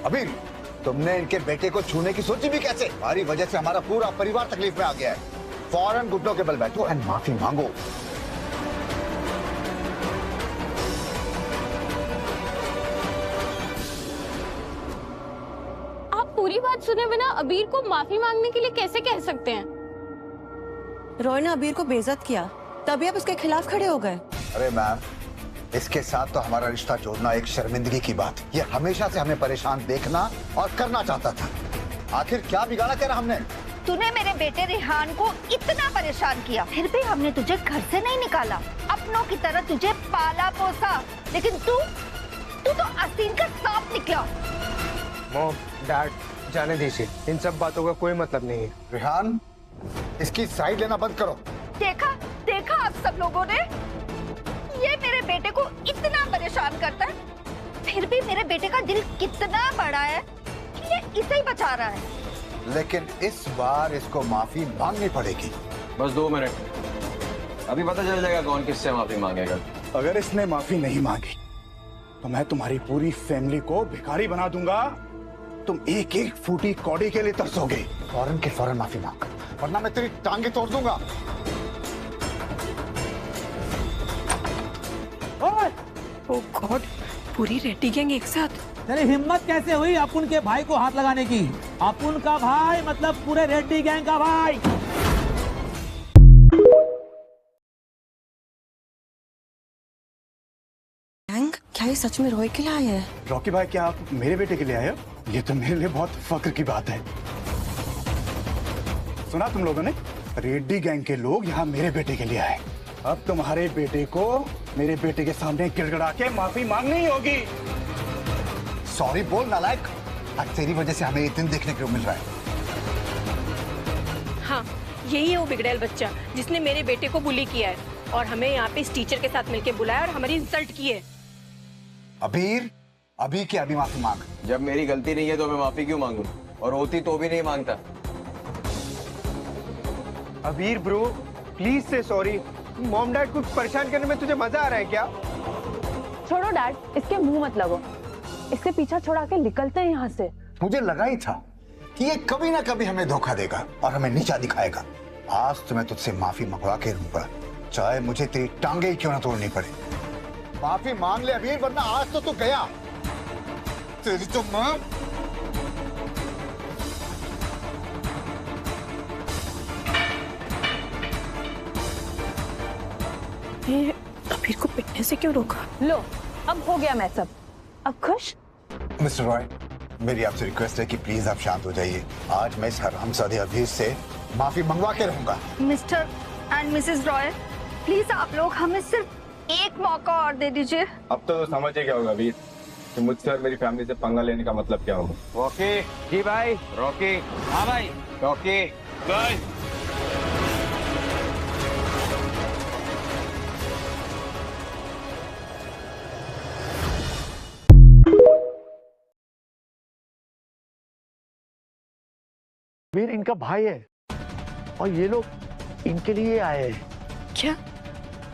अबीर, तुमने इनके बेटे को छूने की सोची भी कैसे? हमारी वजह से हमारा पूरा परिवार तकलीफ में आ गया है। फौरन घुटनों के बल बैठो एंड माफी मांगो। पूरी बात सुने बिना अबीर को माफी मांगने के लिए कैसे कह सकते हैं? रॉय ने अबीर को बेइज्जत किया, तभी आप उसके खिलाफ खड़े हो गए। अरे मैम, इसके साथ तो हमारा रिश्ता जोड़ना एक शर्मिंदगी की बात। ये हमेशा से हमें परेशान देखना और करना चाहता था। आखिर क्या बिगाड़ा तेरा हमने? तूने मेरे बेटे रेहान को इतना परेशान किया, फिर भी हमने तुझे घर से नहीं निकाला, अपनों की तरह तुझे पाला पोसा, लेकिन तू तो आस्तीन का सांप निकला। मॉम, डैड, जाने दीजिए, इन सब बातों का कोई मतलब नहीं है। रेहान, इसकी साइड लेना बंद करो। देखा आप सब लोगों ने, ये मेरे बेटे को इतना परेशान करता है, फिर भी मेरे बेटे का दिल कितना बड़ा है कि ये इसे ही बचा रहा है। लेकिन इस बार इसको माफी मांगनी पड़ेगी। बस 2 मिनट, अभी पता चल जाएगा कौन किससे माफी मांगेगा। अगर इसने माफी नहीं मांगी तो मैं तुम्हारी पूरी फैमिली को भिखारी बना दूंगा। तुम एक एक फूटी कौड़ी के लिए तरसोगे। फौरन के फौरन माफी मांग, वरना मैं तेरी टांगे तोड़ दूंगा। ओह गॉड, पूरी रेड्डी गैंग एक साथ। तेरी हिम्मत कैसे हुई अपुन के भाई को हाथ लगाने की? अपुन का भाई मतलब पूरे रेड्डी गैंग का भाई। क्या ये सच में रॉय के लिए आए हैं? रॉकी भाई, क्या आप मेरे बेटे के लिए आए हो? ये तो मेरे लिए बहुत फख्र की बात है। सुना तुम लोगों ने? रेड्डी गैंग के लोग यहाँ मेरे बेटे के लिए आए। अब तुम्हारे बेटे को मेरे बेटे के सामने गिड़गिड़ा के माफी मांगनी होगी। सॉरी बोल नालायक, आज तेरी वजह से हमें ये दिन देखने को मिल रहा है। हाँ, यही है वो बिगड़ैल बच्चा जिसने मेरे बेटे को बुली किया है और हमें यहाँ पे इस टीचर के साथ मिलके बुलाया और हमारी इंसल्ट की है। अबीर, अभी क्या अभी माफी मांग। जब मेरी गलती नहीं है तो मैं माफी क्यों मांगू, और होती तो भी नहीं मांगता। अबीर ब्रो, प्लीज से सॉरी। मॉम डैड को परेशान करने में तुझे मजा आ रहा है क्या? छोड़ो डैड, इसके मुंह मत लगो। इससे पीछा छोड़ा के निकलते हैं यहाँ से। मुझे लगा ही था कि ये कभी ना कभी हमें धोखा देगा और हमें नीचा दिखाएगा। आज तो मैं तुझसे माफी मंगवा के रहूंगा, चाहे मुझे तेरी टांगे ही क्यों ना तोड़नी पड़े। माफी मांग ले अबीर, वरना आज तो तू गया। तेरी तो मां। ये अबीर को पिटने से क्यों रोका? लो, अब हो गया मैं सब। अब खुश? मिस्टर रॉय, मेरी आपसे रिक्वेस्ट है कि प्लीज आप शांत हो जाइए। आज मैं इस हरामजादे अबीर से माफी मंगवा के रहूंगा। Mister and Mrs Roy, please आप लोग हमें सिर्फ एक मौका और दे दीजिए। अब तो समझ क्या होगा वीर कि मुझसे और मेरी फैमिली से पंगा लेने का मतलब क्या होगा। रॉकी जी भाई, रॉकी। हाँ भाई। रॉकी भाई वीर इनका भाई है और ये लोग इनके लिए आए हैं। क्या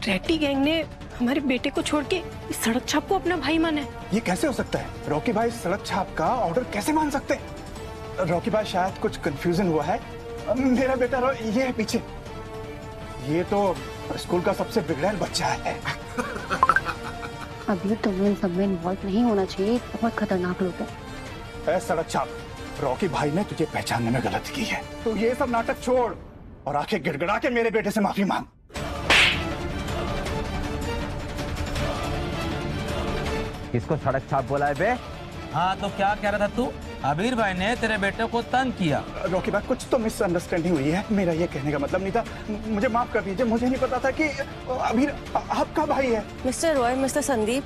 रेड्डी गैंग ने हमारे बेटे को छोड़ के इस सड़क छाप को अपना भाई माना है? ये कैसे हो सकता है? रॉकी भाई सड़क छाप का ऑर्डर कैसे मान सकते हैं? रॉकी भाई शायद कुछ कंफ्यूजन हुआ है। मेरा बेटा ये है पीछे। ये तो स्कूल का सबसे बिगड़ैल बच्चा है। अभी तुम्हें इन सब में इन्वॉल्व नहीं होना चाहिए, बहुत खतरनाक लोग हैं। सड़क छाप, रॉकी भाई ने तुझे पहचानने में गलती की है। तो ये सब नाटक छोड़ और आंखें गिड़गिड़ा के मेरे बेटे से माफी मांग। किसको सड़क छाप बोला है बे? हाँ तो क्या कह रहा था तू? अबीर भाई ने तेरे बेटे को तंग किया। रॉकी भाई, कुछ तो मिसअंडरस्टैंडिंग हुई है। मेरा ये कहने का मतलब नहीं था। मुझे माफ कर दीजिए, मुझे नहीं पता था कि अबीर आपका भाई है। मिस्टर रॉय, मिस्टर संदीप,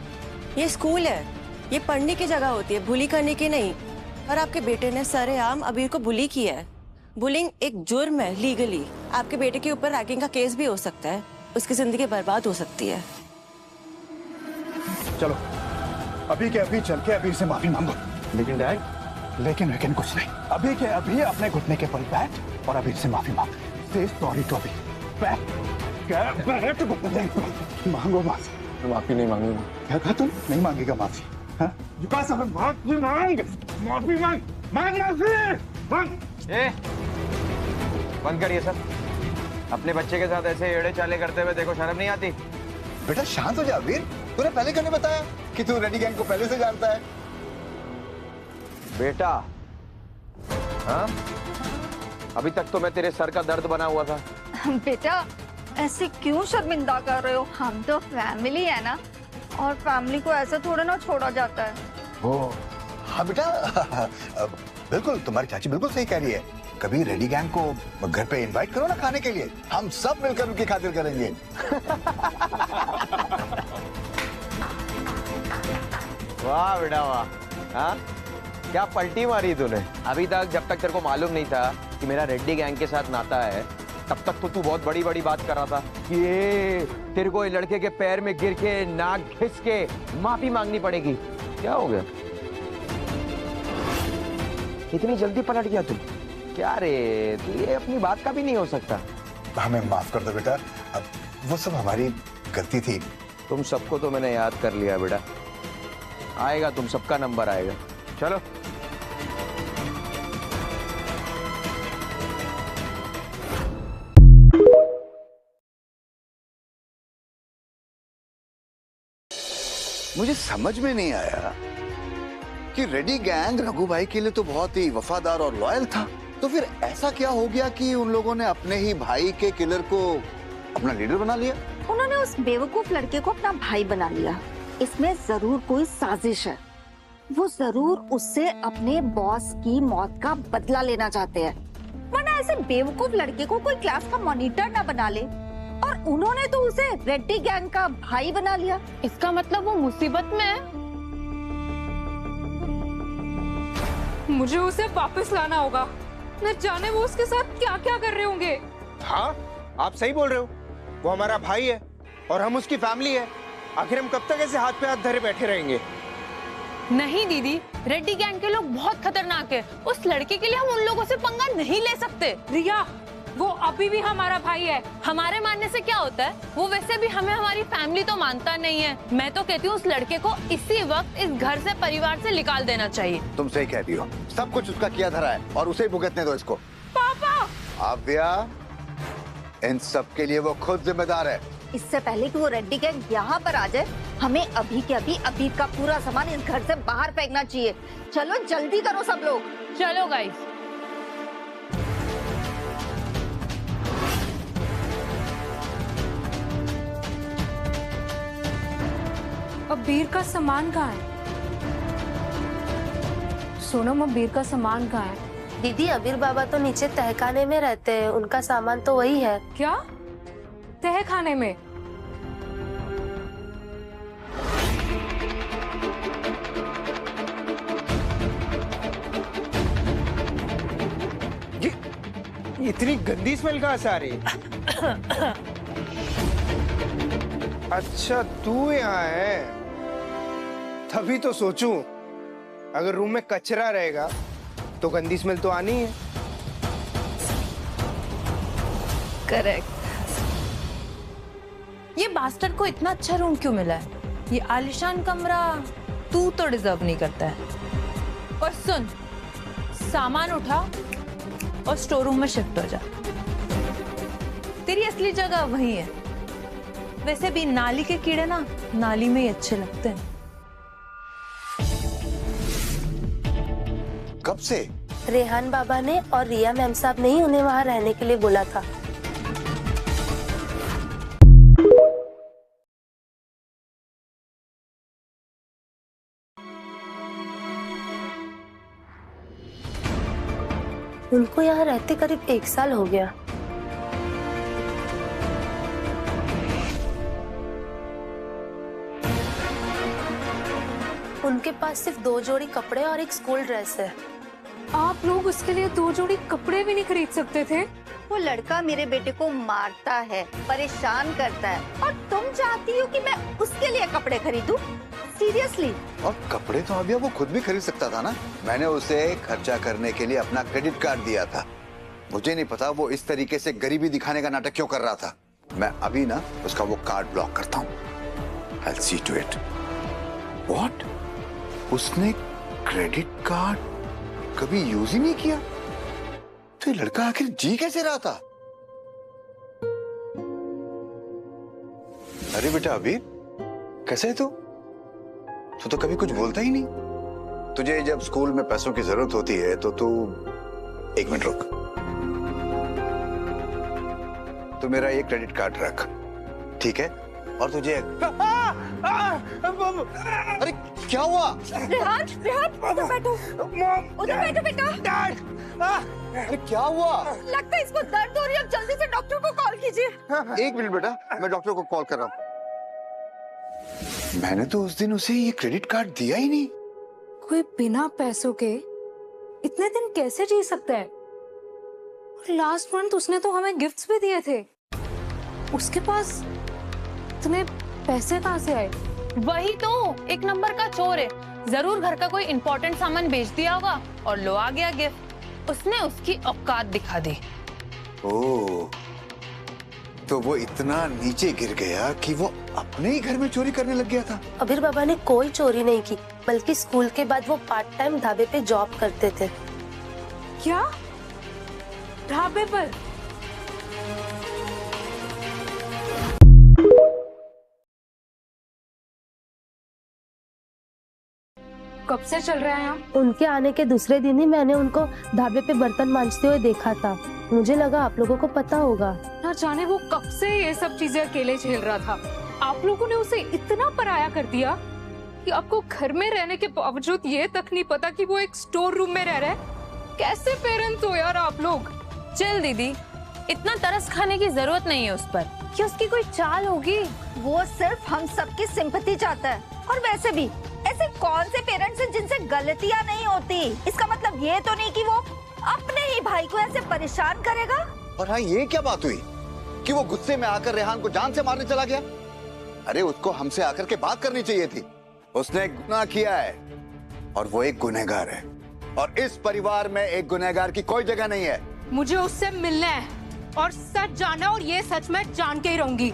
ये स्कूल है, ये पढ़ने की जगह होती है, बुली करने की नहीं। और आपके बेटे ने सरेआम अबीर को बुली किया है। बुलिंग एक जुर्म है लीगली। आपके बेटे के ऊपर रैगिंग का केस भी हो सकता है, उसकी जिंदगी बर्बाद हो सकती है। चलो अभी के अभी चल के अबीर से माफी मांगो। लेकिन डैड, लेकिन कुछ नहीं। अभी के अभी अपने घुटने के बल बैठ और अबीर से माफी मांग। से सॉरी टू अबीर। बैठ मांगो माफी। माफी नहीं मांगूंगा। क्या कहा तुम? नहीं मांगेगा माफी? हाँ? माफी मांग, माफी मांग, मांग माफी। बंद करिए सर। अपने बच्चे के साथ ऐसे एड़े चाले करते हुए देखो, शर्म नहीं आती? बेटा शांत हो जा अबीर। तूने पहले क्यों नहीं बताया कि तू रेड्डी गैंग को पहले से जानता है? बेटा, हाँ? अभी तक तो मैं तेरे सर का दर्द बना हुआ था। बेटा ऐसे क्यों शर्मिंदा कर रहे हो? हम तो फैमिली है ना, और फैमिली को ऐसे थोड़ा ना छोड़ा जाता है। ओ, हाँ बेटा, बिल्कुल तुम्हारी चाची बिल्कुल सही कह रही है। कभी रेड्डी गैंग को घर पे इनवाइट करो ना खाने के लिए, हम सब मिलकर उनकी खातिर करेंगे। वाह बेटा वाह। हाँ, क्या पलटी मारी तूने। अभी तक जब तक तेरे को मालूम नहीं था कि मेरा रेड्डी गैंग के साथ नाता है, तब तक तो तू बहुत बड़ी बड़ी बात कर रहा था कि ये तेरे को लड़के के पैर में गिर के नाक घिस के माफी मांगनी पड़ेगी। क्या हो गया? इतनी जल्दी पलट गया तू? क्या रे, तू ये अपनी बात का भी नहीं हो सकता। हमें माफ कर दो बेटा, अब वो सब हमारी गलती थी। तुम सबको तो मैंने याद कर लिया बेटा। आएगा, तुम सबका नंबर आएगा। चलो। मुझे समझ में नहीं आया कि रेड्डी गैंग रघु भाई के लिए तो बहुत ही वफादार और लॉयल था, तो फिर ऐसा क्या हो गया कि उन लोगों ने अपने ही भाई के किलर को अपना लीडर बना लिया? उन्होंने उस बेवकूफ लड़के को अपना भाई बना लिया इसमें जरूर कोई साजिश है। वो जरूर उससे अपने बॉस की मौत का बदला लेना चाहते हैं, वरना ऐसे बेवकूफ लड़के को कोई क्लास का मॉनिटर ना बना ले। और उन्होंने तो उसे रेड्डी गैंग का भाई बना लिया। इसका मतलब वो मुसीबत में है। मुझे उसे वापस लाना होगा, न जाने वो उसके साथ क्या क्या कर रहे होंगे। हाँ, आप सही बोल रहे हो। वो हमारा भाई है और हम उसकी फैमिली है। आखिर हम कब तक ऐसे हाथ पे हाथ धरे बैठे रहेंगे? नहीं दीदी, रेड्डी गैंग के लोग बहुत खतरनाक है। उस लड़के के लिए हम उन लोगों से पंगा नहीं ले सकते। रिया, वो अभी भी हमारा भाई है। हमारे मानने से क्या होता है? वो वैसे भी हमें हमारी फैमिली तो मानता नहीं है। मैं तो कहती हूँ उस लड़के को इसी वक्त इस घर से, परिवार से निकाल देना चाहिए। तुम सही कहती हो, सब कुछ उसका किया धरा है और उसे ही भुगतने दो इसको। पापा! आव्या, इन सब के लिए वो खुद जिम्मेदार है। इससे पहले कि वो रेड्डी गैंग यहाँ पर आ जाए, हमें अभी के अभी अबीर का पूरा सामान इस घर से बाहर फेंकना चाहिए। चलो जल्दी करो सब लोग। चलो गाइस। अबीर का सामान कहाँ है? सोनम, अबीर का सामान कहाँ है? दीदी, अबीर बाबा तो नीचे तहखाने में रहते हैं, उनका सामान तो वही है। क्या? तहखाने में? ये इतनी गंदी स्मेल कहाँ से आ रही है? अच्छा, तू यहाँ है, तभी तो सोचूं। अगर रूम में कचरा रहेगा तो गंदी स्मेल तो आनी है। करेक्ट। ये बास्टर्ड को इतना अच्छा रूम क्यों मिला है? ये आलिशान कमरा तू तो डिजर्व नहीं करता है। और सुन, सामान उठा और स्टोर रूम में शिफ्ट हो जा। तेरी असली जगह वही है। वैसे भी नाली के कीड़े ना नाली में ही अच्छे लगते हैं। कब से? रेहान बाबा ने और रिया मैम साहब ने ही उन्हें वहाँ रहने के लिए बोला था। उनको यहाँ रहते करीब 1 साल हो गया। उनके पास सिर्फ 2 जोड़ी कपड़े और एक स्कूल ड्रेस है। आप लोग उसके लिए 2 जोड़ी कपड़े भी नहीं खरीद सकते थे? वो लड़का मेरे बेटे को मारता है, परेशान करता है, और तुम चाहती हो कि मैं उसके लिए कपड़े खरीदूं? सीरियसली? और कपड़े तो अभी वो खुद भी खरीद सकता था ना। मैंने उसे खर्चा करने के लिए अपना क्रेडिट कार्ड दिया था। मुझे नहीं पता वो इस तरीके से गरीबी दिखाने का नाटक क्यों कर रहा था। मैं अभी ना उसका वो कार्ड ब्लॉक करता हूँ। I'll see to it. What? उसने क्रेडिट कार्ड कभी यूज ही नहीं किया? तो ये लड़का आखिर जी कैसे रहा था? अरे बेटा अबीर, कैसे है तू? तू तो कभी कुछ बोलता ही नहीं। तुझे जब स्कूल में पैसों की जरूरत होती है तो तू 1 मिनट रुक। तू मेरा ये क्रेडिट कार्ड रख, ठीक है? और तुझे अरे क्या हुआ? रेहान, उधर बैठो। उधर बैठो बेटा। अरे क्या हुआ? लगता है इसको दर्द हो रही है। जल्दी से डॉक्टर को कॉल कीजिए। 1 मिनट बेटा, मैं डॉक्टर को कॉल कर रहा हूँ। मैंने तो उस दिन उसे ये क्रेडिट कार्ड दिया ही नहीं। कोई बिना पैसों के इतने दिन कैसे जी सकता है? लास्ट मंथ उसने तो हमें गिफ्ट्स भी दिए थे। उसके पास इतने पैसे कहाँ से आए? वही तो, एक नंबर का चोर है। जरूर घर का कोई इम्पोर्टेंट सामान बेच दिया होगा और लो आ गया गिफ्ट। उसने उसकी औकात दिखा दी। ओह, तो वो इतना नीचे गिर गया कि वो अपने ही घर में चोरी करने लग गया था। अबीर बाबा ने कोई चोरी नहीं की, बल्कि स्कूल के बाद वो पार्ट टाइम ढाबे पे जॉब करते थे। क्या? ढाबे पर? कब से चल रहा है यहाँ? उनके आने के दूसरे दिन ही मैंने उनको ढाबे पे बर्तन मांजते हुए देखा था। मुझे लगा आप लोगों को पता होगा। ना जाने वो कब से ये सब चीजें अकेले झेल रहा था। आप लोगों ने उसे इतना पराया कर दिया कि आपको घर में रहने के बावजूद ये तक नहीं पता कि वो एक स्टोर रूम में रह रहा है। कैसे पेरेंट्स हो यार आप लोग। चल दीदी, इतना तरस खाने की जरूरत नहीं है उस पर। कि उसकी कोई चाल होगी। वो सिर्फ हम सबकी सिंपैथी चाहता है। और वैसे भी ऐसे कौन से पेरेंट्स हैं जिनसे गलतियां नहीं होती। इसका मतलब ये तो नहीं कि वो अपने ही भाई को ऐसे परेशान करेगा। और हाँ, ये क्या बात हुई कि वो गुस्से में आकर रेहान को जान से मारने चला गया? अरे उसको हमसे आकर के बात करनी चाहिए थी। उसने एक गुनाह किया है और वो एक गुनहगार है, और इस परिवार में एक गुनहगार की कोई जगह नहीं है। मुझे उससे मिलना है और सच जानना, और ये सच मैं जान के ही रहूंगी।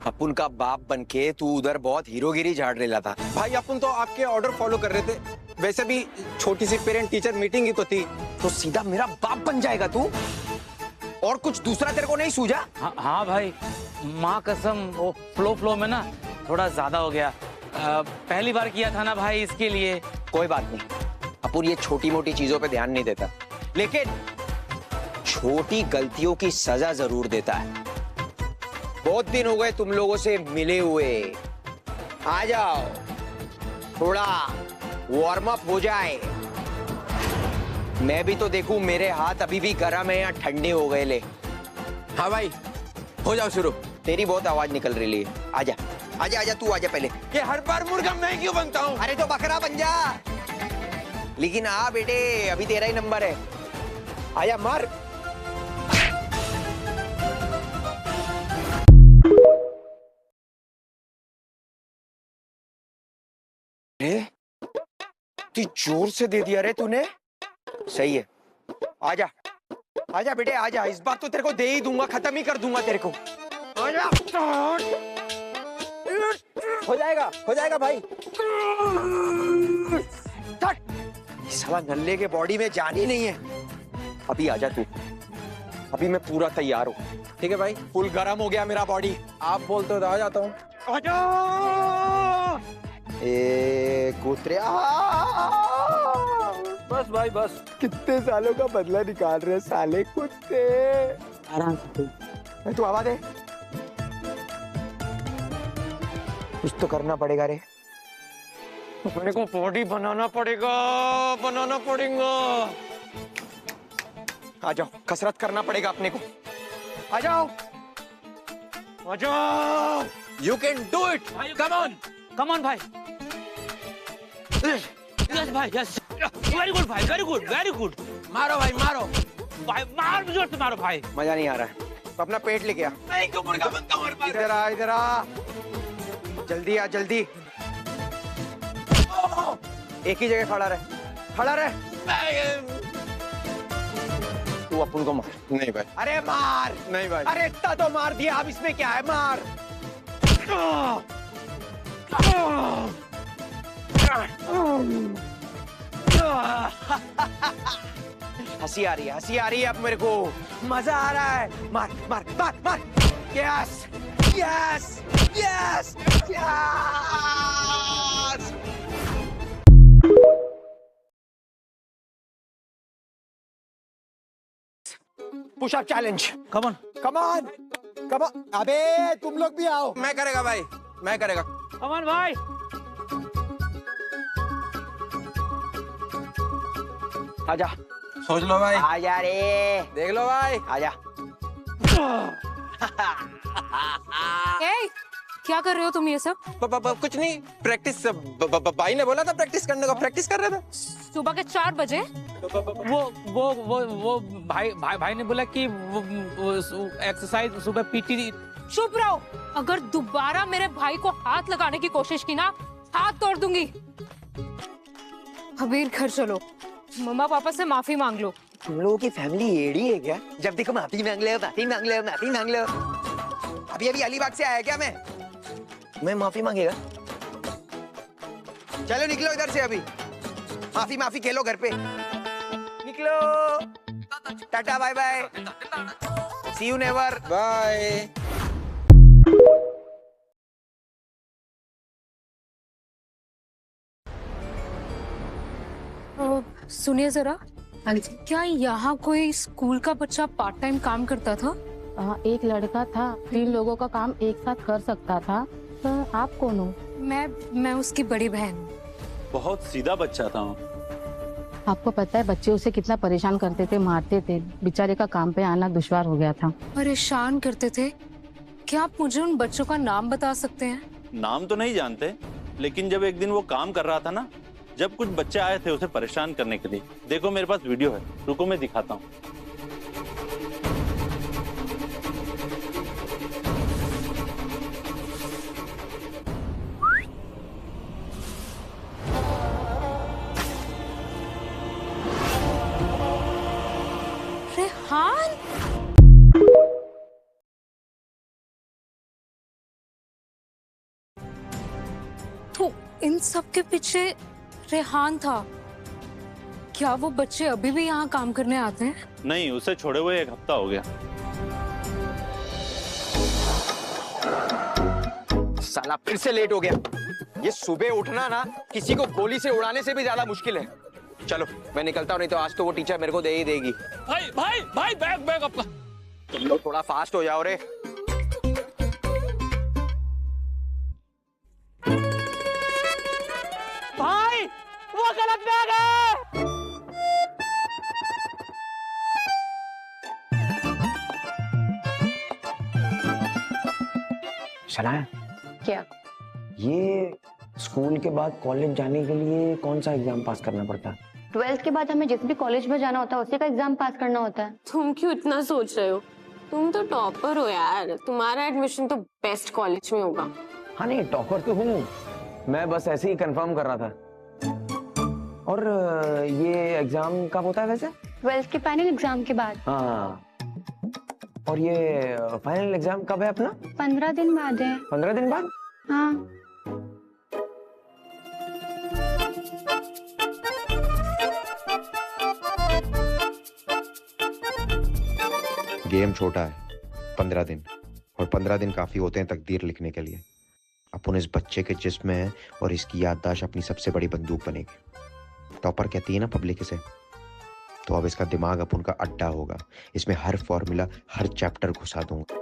अपुन का बाप बनके तू उधर बहुत हीरोगिरी झाड़ रहा था। भाई अपन तो आपके ऑर्डर फॉलो कर रहे थे। वैसे भी छोटी सी पेरेंट टीचर मीटिंग ही तो थी। तो सीधा मेरा बाप बन जाएगा तू? और कुछ दूसरा तेरे को नहीं सूझा? हाँ भाई, माँ कसम वो फ्लो में ना थोड़ा ज्यादा हो गया। पहली बार किया था ना भाई, इसके लिए। कोई बात नहीं, अपुन ये छोटी मोटी चीजों पे ध्यान नहीं देता, लेकिन छोटी गलतियों की सजा जरूर देता है। बहुत दिन हो गए तुम लोगों से मिले हुए। आ जाओ, थोड़ा वार्म अप हो जाए। मैं भी तो देखूं मेरे हाथ अभी भी गर्म है या ठंडे हो गए ले। हाँ भाई, हो जाओ शुरू। तेरी बहुत आवाज निकल रही है। आजा आजा आजा, तू आजा पहले। ये हर बार मुर्गा मैं क्यों बनता हूँ? अरे तो बकरा बन जा। लेकिन आ बेटे, अभी तेरा ही नंबर है। आजा मार। तू जोर से दे दिया रे तूने। सही है, आजा आजा बेटे आजा। इस बार तो तेरे को दे ही दूंगा, खत्म ही कर दूंगा तेरे को। आजा। हो जाएगा भाई। साला नल्ले के बॉडी में जान ही नहीं है। अभी आजा तू, अभी मैं पूरा तैयार हूँ। ठीक है भाई, फुल गरम हो गया मेरा बॉडी। आप बोलते हो तो आ जाता हूँ। आजा। ए कुतरे, बस भाई बस। कितने सालों का बदला निकाल रहे साले कुत्ते। आराम से तू हवा दे। कुछ तो करना पड़ेगा रे। मेरे को बॉडी बनाना पड़ेगा। आ जाओ, कसरत करना पड़ेगा अपने को। आ जाओ आ जाओ। You can do it. Come on भाई। यस भाई, यस। वेरी गुड भाई, वेरी गुड। मारो भाई, मारो भाई, मार जोर से मारो भाई। मजा नहीं आ रहा है तो अपना पेट लेके आ। नहीं क्यों मुर्गा बनता हूँ? इधर आ। जल्दी आ, जल्दी। एक ही जगह खड़ा रहे। तू अपन को मार। नहीं भाई। अरे मार। नहीं भाई। अरे इतना तो मार दिया, अब इसमें क्या है, मार। हंसी आ रही है अब मेरे को। मजा आ रहा है। मार मार मार मार। Yes yes yes yes. Pushup challenge. Come on. Come on. अबे तुम लोग भी आओ। मैं करेगा भाई, मैं करेगा। कम ऑन भाई। आजा। सोच लो भाई। आजा रे। देख लो भाई। आजा। ए, क्या कर रहे हो तुम ये सब? कुछ नहीं, प्रैक्टिस। भाई ने बोला था प्रैक्टिस करने को, प्रैक्टिस कर रहे थे। सुबह के 4 बजे? वो भाई ने बोला कि वो एक्सरसाइज सुबह पीटी। चुप रहो। अगर दोबारा मेरे भाई को हाथ लगाने की कोशिश की ना, हाथ तोड़ दूंगी। अबीर घर चलो, मम्मा पापा से माफी मांग लो। तुम लोगों की फैमिली एड़ी है क्या? जब देखो माफी मांग लो। अभी अलीबाग से आया क्या मैं माफी मांगेगा? चलो निकलो इधर से, अभी माफी खेलो घर पे। निकलो। Tata bye bye, see you never. Bye. सुनिए जरा, हाँ जी। क्या यहाँ कोई स्कूल का बच्चा पार्ट टाइम काम करता था? एक लड़का था, 3 लोगों का काम एक साथ कर सकता था। तो आप कौन हो? मैं उसकी बड़ी बहन हूँ। बहुत सीधा बच्चा था। आपको पता है बच्चे उसे कितना परेशान करते थे, मारते थे। बेचारे का काम पे आना दुश्वार हो गया था। परेशान करते थे? क्या आप मुझे उन बच्चों का नाम बता सकते हैं? नाम तो नहीं जानते, लेकिन जब एक दिन वो काम कर रहा था ना, जब कुछ बच्चे आए थे उसे परेशान करने के लिए। देखो मेरे पास वीडियो है, रुको मैं दिखाता हूँ। रेहान! तो इन सब के पीछे रेहान था। क्या वो बच्चे अभी भी यहाँ काम करने आते हैं? नहीं, उसे छोड़े हुए 1 हफ्ता हो गया। साला फिर से लेट हो गया। ये सुबह उठना ना किसी को गोली से उड़ाने से भी ज्यादा मुश्किल है। चलो मैं निकलता हूँ, नहीं तो आज तो वो टीचर मेरे को दे ही देगी। भाई भाई भाई, बैग बैग अपना। तुम लोग थोड़ा फास्ट हो जाओ रे। भाई वो गलत बैग है। शनाया, क्या? ये स्कूल के बाद कॉलेज जाने के लिए कौन सा एग्जाम पास करना पड़ता है? 12th के बाद हमें जिस भी कॉलेज में जाना होता है उसी का एग्जाम पास करना होता है। तुम क्यों इतना सोच रहे हो? तुम तो टॉपर हो यार, तुम्हारा एडमिशन तो बेस्ट कॉलेज में होगा। हाँ नहीं, टॉपर तो हूँ मैं, बस ऐसे ही कंफर्म कर रहा था। और ये एग्जाम कब होता है वैसे? 12th के फाइनल एग्जाम के बाद। हाँ, और ये फाइनल एग्जाम कब है अपना? 15 दिन बाद है। 15 दिन बाद? हाँ। गेम छोटा है, 15 दिन, और 15 दिन काफी होते हैं तकदीर लिखने के लिए। अपन इस बच्चे के जिस्म में है और इसकी याददाश्त अपनी सबसे बड़ी बंदूक बनेगी। टॉपर कहती है ना पब्लिक इसे, तो अब इसका दिमाग अपन का अड्डा होगा। इसमें हर फॉर्मूला, हर चैप्टर घुसा दूंगा।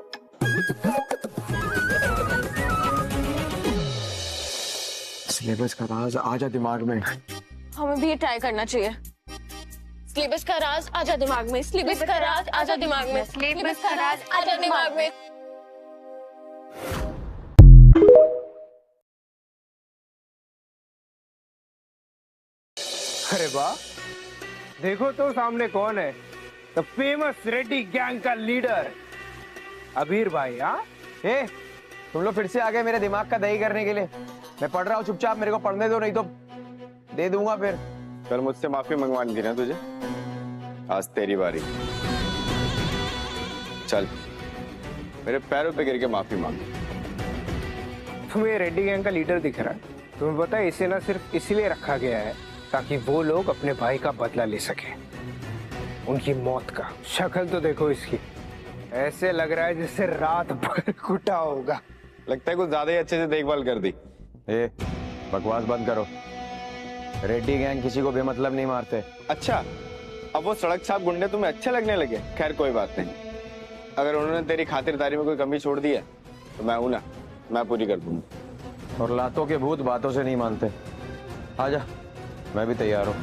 सिलेबस का राज आजा दिमाग में। हमें भी ये ट्राई करना चाहिए। सिलेबस का राज आजा दिमाग में, सिलेबस का राज आजा दिमाग में, सिलेबस का राज आजा दिमाग में। अरे वाह, देखो तो सामने कौन है, द फेमस रेड्डी गैंग का लीडर अबीर भाई। हाँ, ए, तुम लोग फिर से आ गए मेरे दिमाग का दही करने के लिए। मैं पढ़ रहा हूँ, चुपचाप मेरे को पढ़ने दो, नहीं तो दे दूंगा फिर। कल मुझसे माफी मंगवानी थी ना तुझे, आज तेरी बारी। चल मेरे पैरों पे गिर के माफी मांग। तुम्हें रेड्डी गैंग का लीडर दिख रहा है? तुम्हें पता है इसे ना सिर्फ इसीलिए रखा गया है ताकि वो लोग अपने भाई का बदला ले सके, उनकी मौत का। शक्ल तो देखो इसकी, ऐसे लग रहा है जैसे रात भर कुटा होगा। लगता है कुछ ज्यादा ही अच्छे से देखभाल कर दी। ए, बकवास बंद करो। रेड्डी गैंग किसी को बेमतलब नहीं मारते। अच्छा, अब वो सड़क छाप गुंडे तुम्हें अच्छे लगने लगे? खैर कोई बात नहीं, अगर उन्होंने तेरी खातिरदारी में कोई कमी छोड़ दी है तो मैं हूं ना, मैं पूरी कर दूंगा। और लातों के भूत बातों से नहीं मानते। आजा, मैं भी तैयार हूँ।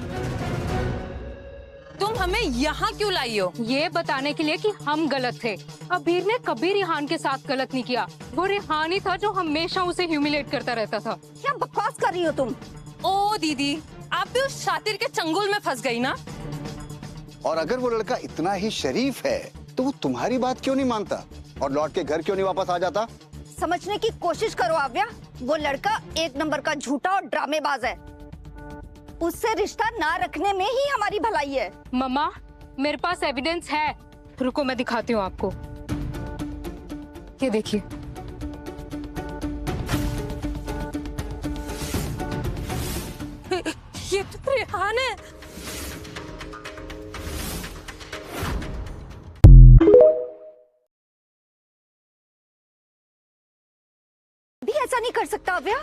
तुम हमें यहाँ क्यों लाई हो? ये बताने के लिए कि हम गलत थे। अबीर ने कभी रेहान के साथ गलत नहीं किया। वो रेहान ही था जो हमेशा उसे ह्यूमिलेट करता रहता था। क्या बकवास कर रही हो तुम? ओ दीदी, आप भी उस शातिर के चंगुल में फंस गई ना। और अगर वो लड़का इतना ही शरीफ है तो वो तुम्हारी बात क्यों नहीं मानता और लौट के घर क्यों नहीं वापस आ जाता? समझने की कोशिश करो आव्या, वो लड़का 1 नंबर का झूठा और ड्रामेबाज है। उससे रिश्ता ना रखने में ही हमारी भलाई है। मम्मा, मेरे पास एविडेंस है, रुको मैं दिखाती हूँ आपको। ये देखिए। ये तो रेहान है। भी ऐसा नहीं कर सकता आव्या।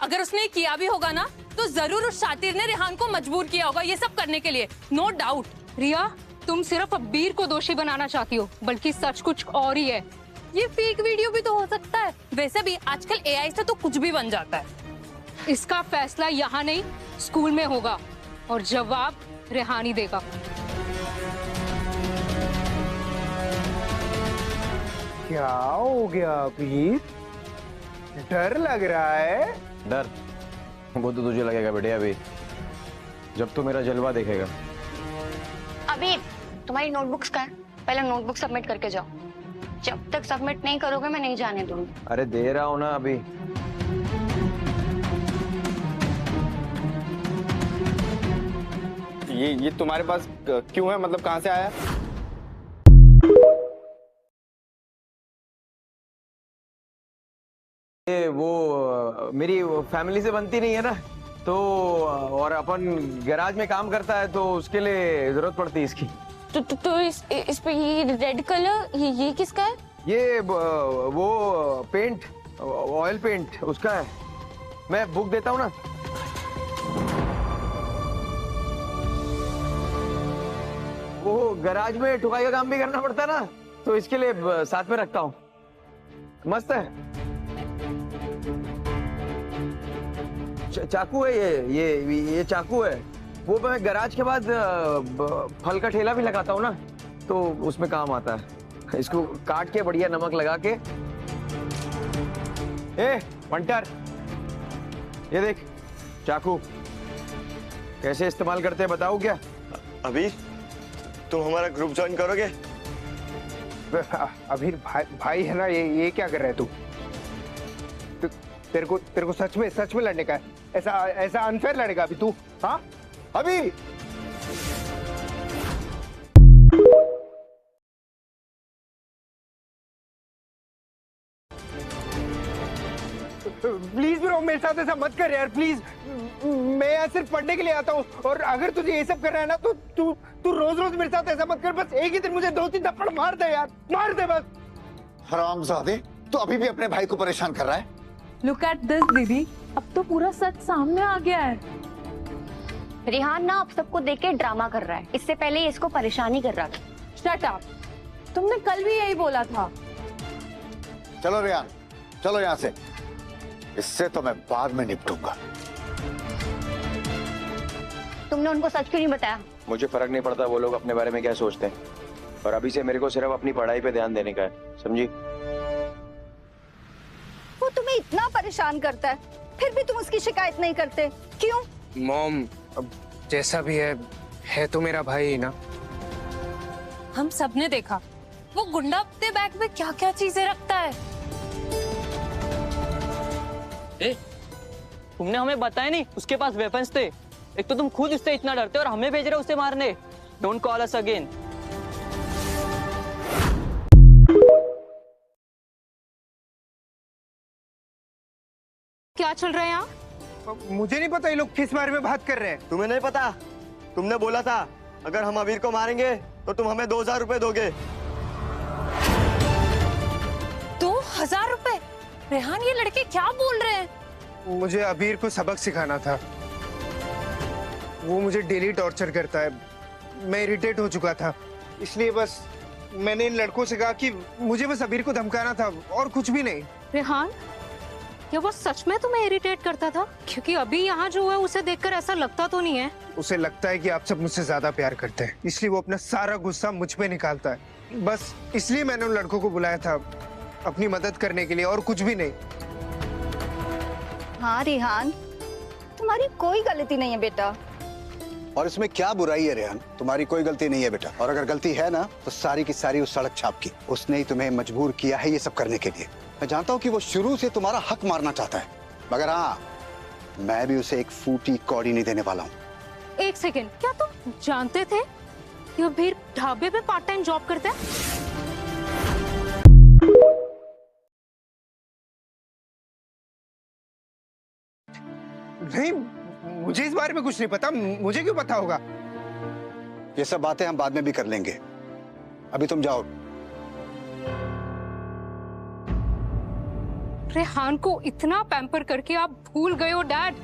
अगर उसने किया भी होगा ना तो जरूर उस शातिर ने रेहान को मजबूर किया होगा ये सब करने के लिए, नो डाउट। रिया, तुम सिर्फ अब्बीर को दोषी बनाना चाहती हो, बल्कि सच कुछ और ही है। ये फेक वीडियो भी तो हो सकता है। वैसे भी आजकल एआई से तो कुछ भी बन जाता है। इसका फैसला यहाँ नहीं, स्कूल में होगा, और जवाब रेहान ही देगा। क्या हो गया अबीर? डर लग रहा है? डर वो तो तुझे लगेगा बेटे अभी, जब तू मेरा जलवा देखेगा। अबीर, तुम्हारी नोटबुक्स का है, पहले नोटबुक सबमिट करके जाओ। जब तक सबमिट नहीं करोगे मैं नहीं जाने दूंगी। अरे दे रहा हूं ना अभी। ये तुम्हारे पास क्यों है, मतलब कहाँ से आया? ये वो मेरी फैमिली से बनती नहीं है ना, तो और अपन गैराज में काम करता है तो उसके लिए जरूरत पड़ती है इसकी। तो इस पे ये रेड कलर ये किसका है? ये वो पेंट, ऑयल पेंट उसका है। मैं बुक देता हूँ ना। वो गैराज में ठुकाई का काम भी करना पड़ता है ना, तो इसके लिए साथ में रखता हूँ। मस्त है। चाकू है ये चाकू है। वो मैं गैराज के बाद फल का ठेला भी लगाता हूँ ना, तो उसमें काम आता है। इसको काट के बढ़िया नमक लगा के। ए पंटर, ये देख चाकू कैसे इस्तेमाल करते हैं, बताओ क्या? अभी तुम हमारा ग्रुप ज्वाइन करोगे? अबीर भाई है ना, ये क्या कर रहा है तू? तेरे को सच में लड़ने का है? ऐसा अनफेयर लड़ेगा अभी तू? हाँ अभी प्लीज ब्रो, मेरे साथ ऐसा मत कर यार, प्लीज। मैं यहाँ सिर्फ पढ़ने के लिए आता हूँ, और अगर तुझे ये सब करना है ना तो तू रोज रोज मेरे साथ ऐसा मत कर। बस एक ही दिन मुझे 2-3 थप्पड़ मार दे यार, मार दे बस। हरामजादे, तू अभी भी अपने भाई को परेशान कर रहा है। लुक एट दिस दीदी, अब तो पूरा सच सामने आ गया है। रेहान ना आप सबको देख के ड्रामा कर रहा है, इससे पहले ये इसको परेशानी कर रहा था। शट अप, तुमने कल भी यही बोला था। चलो रेहान, चलो यहाँ से, इससे तो मैं बाद में निपटूंगा। तुमने उनको सच क्यों नहीं बताया? मुझे फर्क नहीं पड़ता वो लोग अपने बारे में क्या सोचते हैं, और अभी से मेरे को सिर्फ अपनी पढ़ाई पे ध्यान देने का है, समझी? वो तुम्हें इतना परेशान करता है, फिर भी तुम उसकी शिकायत नहीं करते, क्यों? मॉम, अब जैसा भी है तो मेरा भाई ही ना। हम सबने देखा वो गुंडा अपने बैग में क्या क्या चीजें रखता है। तुमने हमें बताया नहीं उसके पास वेपन्स थे। एक तो तुम खुद उससे इतना डरते और हमें भेज रहे हो उसे मारने। Don't call us again. क्या चल रहा है यहाँ? मुझे नहीं पता ये लोग किस बारे में बात कर रहे हैं। तुम्हें नहीं पता? तुमने बोला था अगर हम अबीर को मारेंगे तो तुम हमें 2000 रुपए दोगे। 2000 रुपए? रेहान, ये लड़के क्या बोल रहे हैं? मुझे अबीर को सबक सिखाना था। वो मुझे डेली टॉर्चर करता है, मैं इरिटेट हो चुका था, इसलिए बस मैंने इन लड़कों से कहा कि मुझे बस अबीर को धमकाना था और कुछ भी नहीं। रेहान, क्या वो सच में तुम्हें इरिटेट करता था? क्योंकि अभी यहाँ जो है उसे देखकर ऐसा लगता तो नहीं है। उसे लगता है कि आप सब मुझसे ज्यादा प्यार करते हैं, इसलिए वो अपना सारा गुस्सा मुझ पे निकालता है। बस इसलिए मैंने उन लड़कों को बुलाया था अपनी मदद करने के लिए, और कुछ भी नहीं। हाँ रेहान, तुम्हारी कोई गलती नहीं है बेटा। और इसमें क्या बुराई है रेहान? तुम्हारी कोई गलती नहीं है बेटा, और अगर गलती है ना तो सारी की सारी उस सड़क छाप की। उसने ही तुम्हें मजबूर किया है ये सब करने के लिए। मैं जानता हूँ कि वो शुरू से तुम्हारा हक मारना चाहता है, मगर हाँ, मैं भी उसे एक फूटी कौड़ी नहीं देने वाला हूँ। एक सेकेंड, क्या तुम जानते थे कि वो भीड़ ढाबे पे पार्ट टाइम जॉब करता है? नहीं, मुझे इस बारे में कुछ नहीं पता। मुझे क्यों पता होगा? ये सब बातें हम बाद में भी कर लेंगे, अभी तुम जाओ। रेहान को इतना पैम्पर करके आप भूल गए हो डैड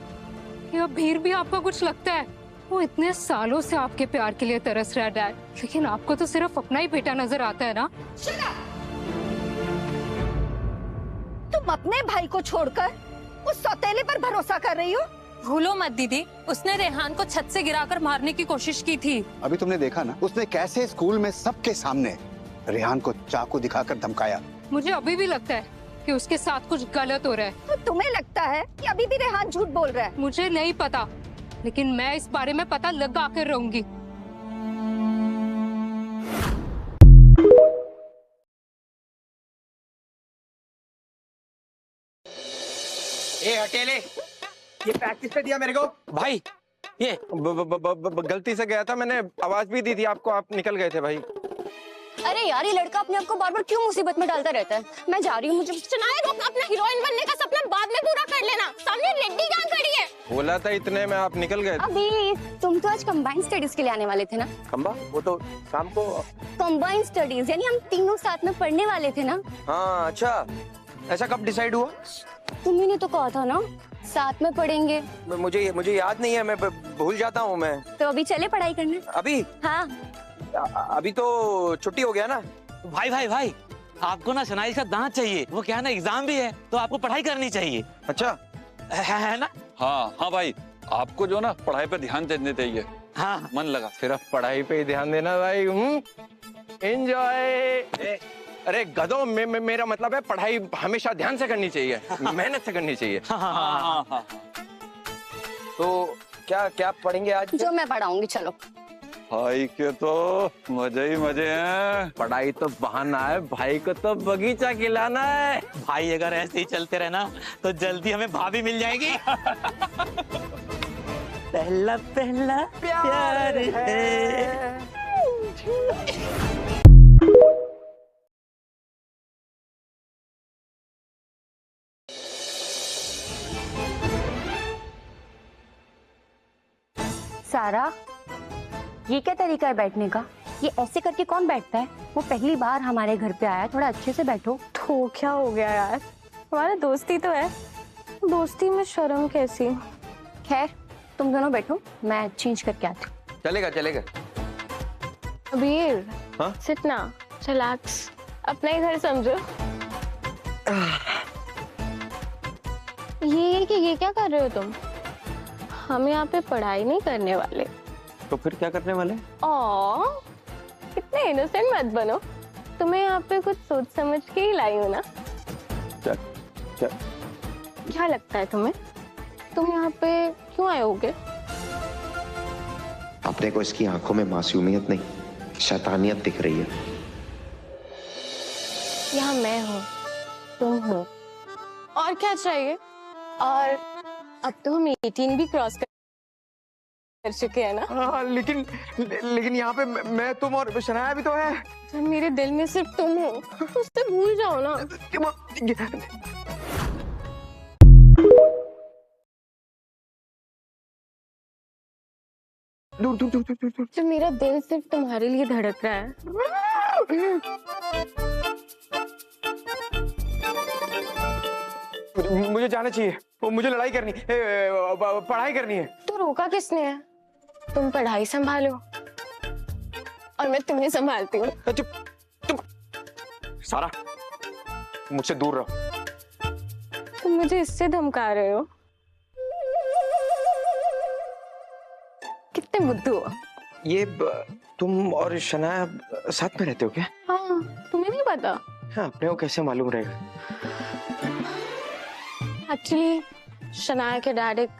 या फिर भी आपका कुछ लगता है? वो इतने सालों से आपके प्यार के लिए तरस रहा है डैड, लेकिन आपको तो सिर्फ अपना ही बेटा नजर आता है ना। तुम अपने भाई को छोड़कर उस सौतेले पर भरोसा कर रही हो? भूलो मत दीदी, उसने रेहान को छत से गिराकर मारने की कोशिश की थी। अभी तुमने देखा ना उसने कैसे स्कूल में सबके सामने रेहान को चाकू दिखाकर धमकाया। मुझे अभी भी लगता है कि उसके साथ कुछ गलत हो रहा है। तो तुम्हें लगता है कि अभी भी रेहान झूठ बोल रहा है? मुझे नहीं पता, लेकिन मैं इस बारे में पता लगा कर रहूंगी। ए अकेले, ये प्रैक्टिस पे दिया मेरे को भाई। ये गलती से गया था, मैंने आवाज भी दी थी आपको, आप निकल गए थे भाई। अरे यार, ये लड़का अपने आप को बार बार क्यों मुसीबत में डालता रहता है? मैं जा रही हूँ, मुझे सुनाए दो। अपना हीरोइन बनने का सपना बाद में पूरा कर लेना, सामने रेड्डी गांव खड़ी है। बोला था इतने में आप निकल गए। अभी तुम तो आज कंबाइंड स्टडीज के लिए आने वाले थे ना? खंबा वो तो शाम को। कंबाइंड स्टडीज यानी हम तीनों साथ में पढ़ने वाले थे ना? हाँ अच्छा, ऐसा कब डिसाइड हुआ? तुम्ही ने तो कहा था ना साथ में पढ़ेंगे। मुझे याद नहीं है, मैं भूल जाता हूँ मैं। तो अभी चले पढ़ाई करने? अभी? हाँ। अभी तो छुट्टी हो गया ना। भाई भाई भाई, आपको ना शनाई का दांत चाहिए, वो क्या है ना एग्जाम भी है, तो आपको पढ़ाई करनी चाहिए। अच्छा है ना? हाँ हाँ भाई, आपको जो ना पढ़ाई पे ध्यान देने चाहिए। हाँ मन लगा। सिर्फ पढ़ाई पे ही ध्यान देना भाई। एंजॉय। अरे गधो, मेरा मतलब है पढ़ाई हमेशा ध्यान से करनी चाहिए, मेहनत से करनी चाहिए। हाँ। तो क्या पढ़ेंगे आज? जो मैं पढ़ाऊंगी, चलो। भाई के तो मजे ही मजे हैं। पढ़ाई तो बहाना है, भाई को तो बगीचा खिलाना है। भाई अगर ऐसे ही चलते रहे ना तो जल्दी हमें भाभी मिल जाएगी। पहला पहला प्यार है। सारा, ये क्या तरीका है बैठने का? ये ऐसे करके कौन बैठता है? वो पहली बार हमारे घर पे आया, थोड़ा अच्छे से बैठो। तो क्या हो गया यार, हमारा दोस्ती तो है, दोस्ती में शर्म कैसी? खैर तुम दोनों बैठो, मैं चेंज करके आती हूँ। चलेगा चलेगा। अबीर, हाँ? सिट ना, रिलैक्स, अपना ही घर समझो। ये क्या कर रहे हो तुम? हम यहाँ पे पढ़ाई नहीं करने वाले। तो फिर क्या करने वाले? इतने इनोसेंट मत बनो, तुम्हें यहाँ पे कुछ सोच समझ के ही लाई हूँ ना। क्या लगता है तुम्हें, तुम यहाँ पे क्यों आए होगे? अपने को इसकी आंखों में मासूमियत नहीं, शैतानियत दिख रही है। यहाँ मैं हूँ, तुम हो, और क्या चाहिए? और अब तो हम 18 भी क्रॉस कर चुके हैं ना। हाँ, लेकिन यहाँ पे मैं, तुम और शनाया भी तो है। जब मेरे दिल में सिर्फ तुम हो, उससे भूल जाओ ना। दूर। जब मेरा दिल सिर्फ तुम्हारे लिए धड़क रहा है। मुझे जाना चाहिए, मुझे लड़ाई करनी, पढ़ाई करनी है। तो रोका किसने है? तुम पढ़ाई संभालो और मैं तुम्हें संभालती हूँ। तुम सारा मुझसे दूर रहो। तुम मुझे इससे धमका रहे हो? कितने बुद्धू हो। ये तुम और शनाया साथ में रहते हो क्या? हाँ, तुम्हें नहीं पता? हाँ, अपने को कैसे मालूम रहेगा? एक्चुअली शनाया के डैड एक